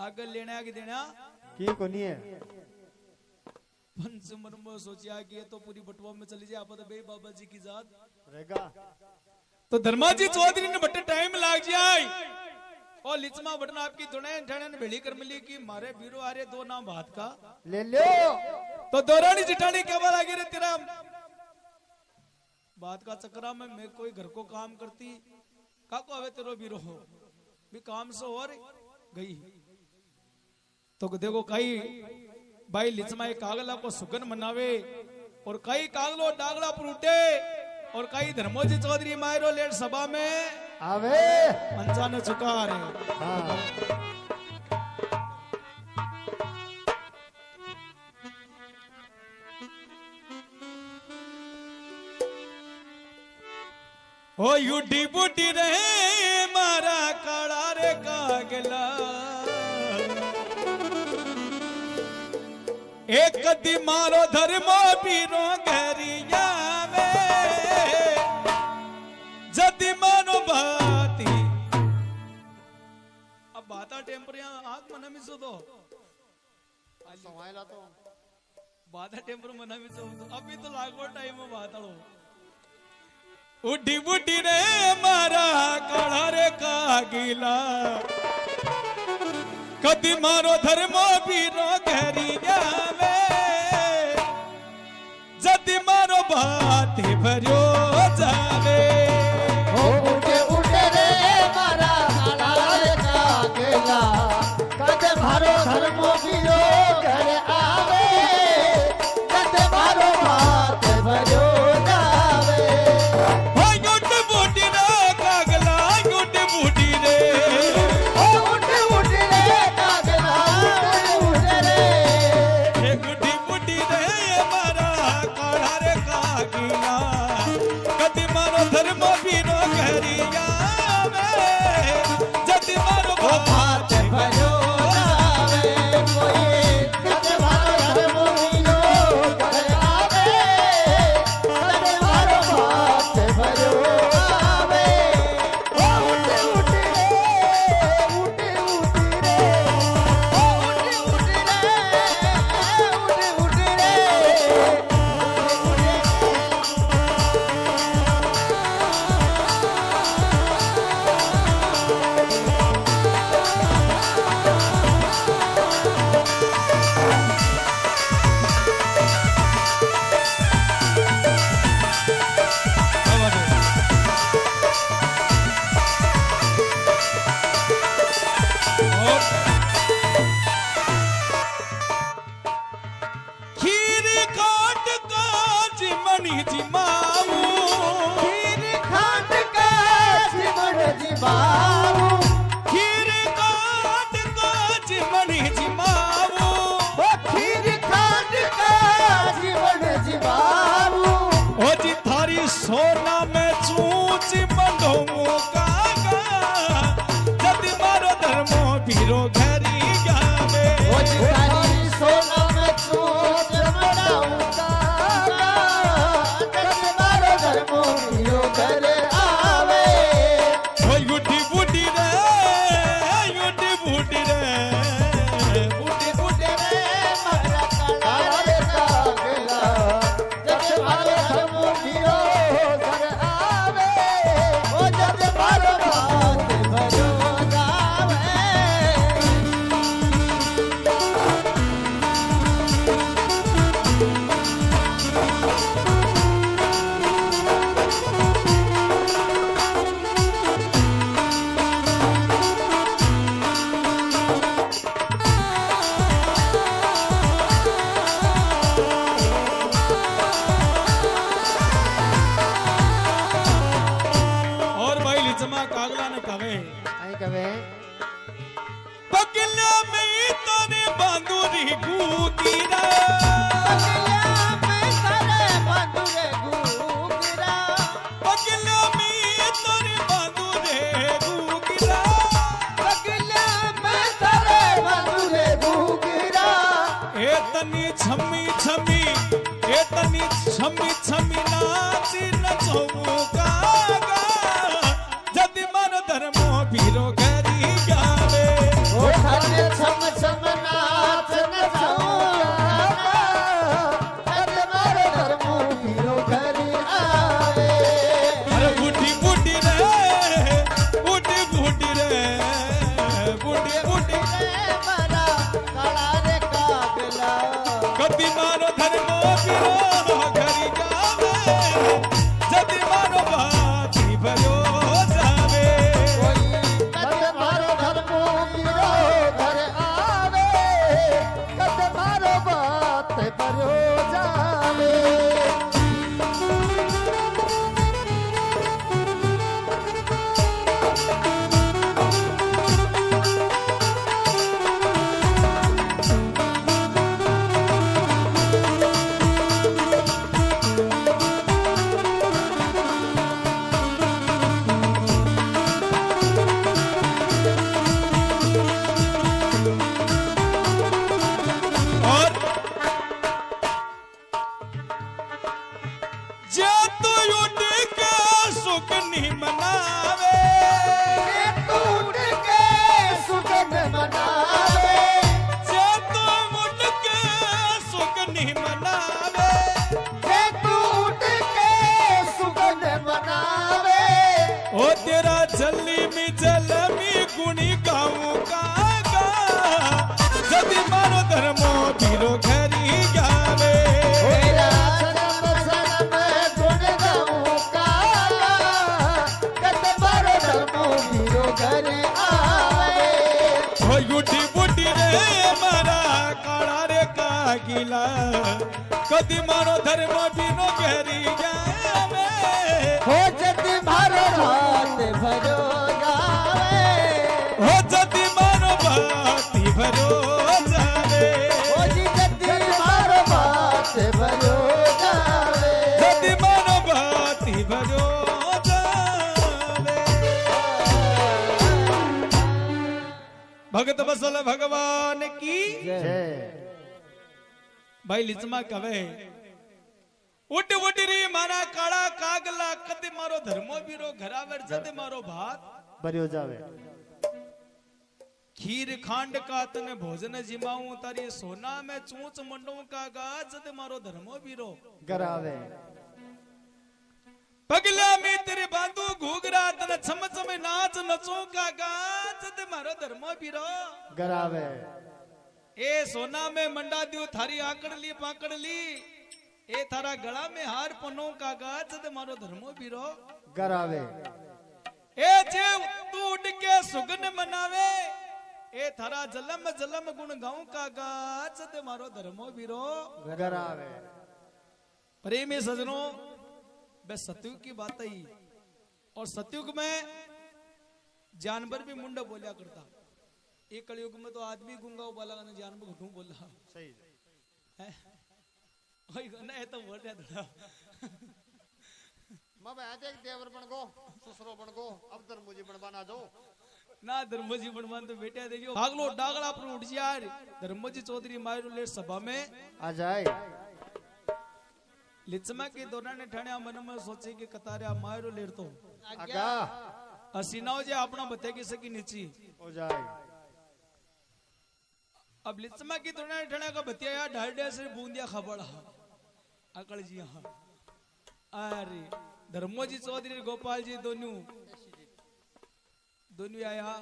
आगे लेने आगे देना की कोनी है पंचमर में सोचा कि ये तो पूरी बटवा में चली जाए आप तो बे बाबा जी की जात रहेगा तो धर्माजी चौधरी ने बट्टे टाइम लाग जाए और लिचमा बटना आपकी दुने ठणे ने भेड़ी कर मिली कि मारे बीरो आ रहे दो नाम बात का ले लो तो दौरानी जिठानी क्या बोला रे तेरा बात का चक्रा में मैं कोई घर को काम करती काको आवे तेरो बीरो हो भी काम से और गई तो देखो कई भाई लिचमा कागला को सुगन मनावे और कई कागलो डागड़ा पर उठे और कई धर्मोजी चौधरी मायरो लेट सभा में आवे पंचाने चुका रहे हाँ ओ यूडी बूटी रहे मारा काड़ा रे कागला एक कदी मारो धर्मो पीरो घरिया में जदी मानो बाती अब बाता टेम्परिया आग मना मिसो दो समायला तो बाता टेम्पर मना मिसो अभी तो लागो टाइम में बाता उडी उडी रे मारा काड़ा रे कागिला कदी मारो धर्मो पीरो घरिया में जदी मारो बाती भरियो जावे उठे उठे रे मारा काला रे कागेला कदे मारो धर्मो पीरो घर आवे कदे मारो बात भरो जावे सोना में चूच बंधो कागा जदी मारो धर्मो पीरो घरी गावे ओ जितारी सोना में चूच बनाऊं कागा जदी मारो धर्मो पीरो घर आवे ओ युटी बूटी रे युटी बूटी रे बूटी बूटी रे मारा काला रे कागेला जदी मारो धर्मो पीरो तनी छमी छमी ए तनी छमी छमी नाची नचौगा जदि मन धर्मो भीरो घरी गावे ओ थारे छम छम नाच नचौगा जदि मन धर्मो भीरो घरी आवे अरे बूढ़ी बूढ़ी रे बूढ़ी बूढ़ी रे बूढ़ी बूढ़ी रे मारा काला रे कागला कदी मारो धर्मो भीरो घरी गावे जदि मारो बाती भरो जावे कोई कद मारो धर्मो भीरो घर आवे कद मारो बात भरो जावे और जे तू उठ के सुख नहीं मनावे टूट के सुगंध मनावे जे तू उठ के सुख नहीं मनावे जे टूट के सुगंध मनावे ओ तेरा जल्ली में जलमी गुणी गाऊं का जदि मारो धर्मो भीरो घरी गावे मेरा सनम सनम गुण गाऊं काला कद मारो धर्मो भीरो घर आवे हो उठी बुटी रे मारा काला रे कागिला कदी मारो धर्मो भीरो घरी गावे हो जति मारो हाथ भरो जावे हो जदि मारो बाती भरो जावे हो जी जति मारो बात भरो जावे जदि मारो बाती भरो जावे भगत बसल भगवान की जय भाई लिचमा कवे उठ उठ री मारा काला कागला कदे मारो धर्मो बीरो घरावर जदे मारो भात भरो जावे खीर खांड का तने भोजन जिमाऊं तारी सोना में चूच मंडों का गाज जदे मारो धर्मो बीरो करावे पगला में तेरे बांधू घूगरा तने छम छम नाच नचो का गाज जदे मारो धर्मो बीरो करावे ए सोना में मंडा दियो थारी आकड़ ली पाकड़ ली ए थारा गला में हार पनो का गाज जदे मारो धर्मो बीरो करावे ए जे तू उठ के सुगन मनावे ए थारा जलम जलम गुण गाऊं का गाज ते मारो धर्मो बीरो करावे प्रेमी सजनों बे सतयुग की बात आई और सतयुग में जानवर भी मुंडा बोलिया करता एक कलयुग में तो आदमी गुंगा बोला ना जानवर घुटू बोला सही है ना तो बोल रहा थोड़ा मैं बैठ एक देवर बन गो ससुरो बन गो अब दर मुझे बनवाना दो ना धर्मजी बनवान तो बेटा देखियो भागलो डागला पर उठ यार धर्मजी चौधरी मायरो ले सभा में आ जाए लिचमा के दौरान ठाण्या मन में सोचे कि कतारे मायरो लेर तो आगा हसीनाओ जे अपना बते की सकी नीची हो जाए अब लिचमा की दौरान ठाण्या का बतिया यार ढालडे से बूंदिया खबड़ा अकल जी हां अरे धर्मोजी चौधरी गोपाल जी दोनों आया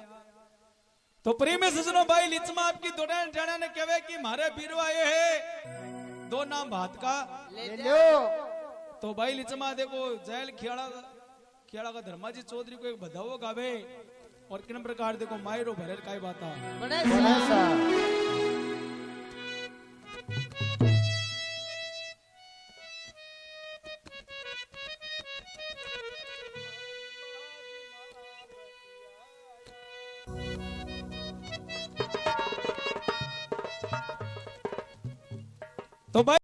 तो प्रेम सजनों भाई लिचमा आपकी दौरान ठाण्या ने कहे कि मारे बीरो आए हैं दो नाम भात का ले लो तो भाई लिचमा देखो जैल खियाड़ा का धर्माजी चौधरी को एक बधाओ गावे और किन प्रकार देखो मायरो भरेर काय बाता बड़े सा तो भाई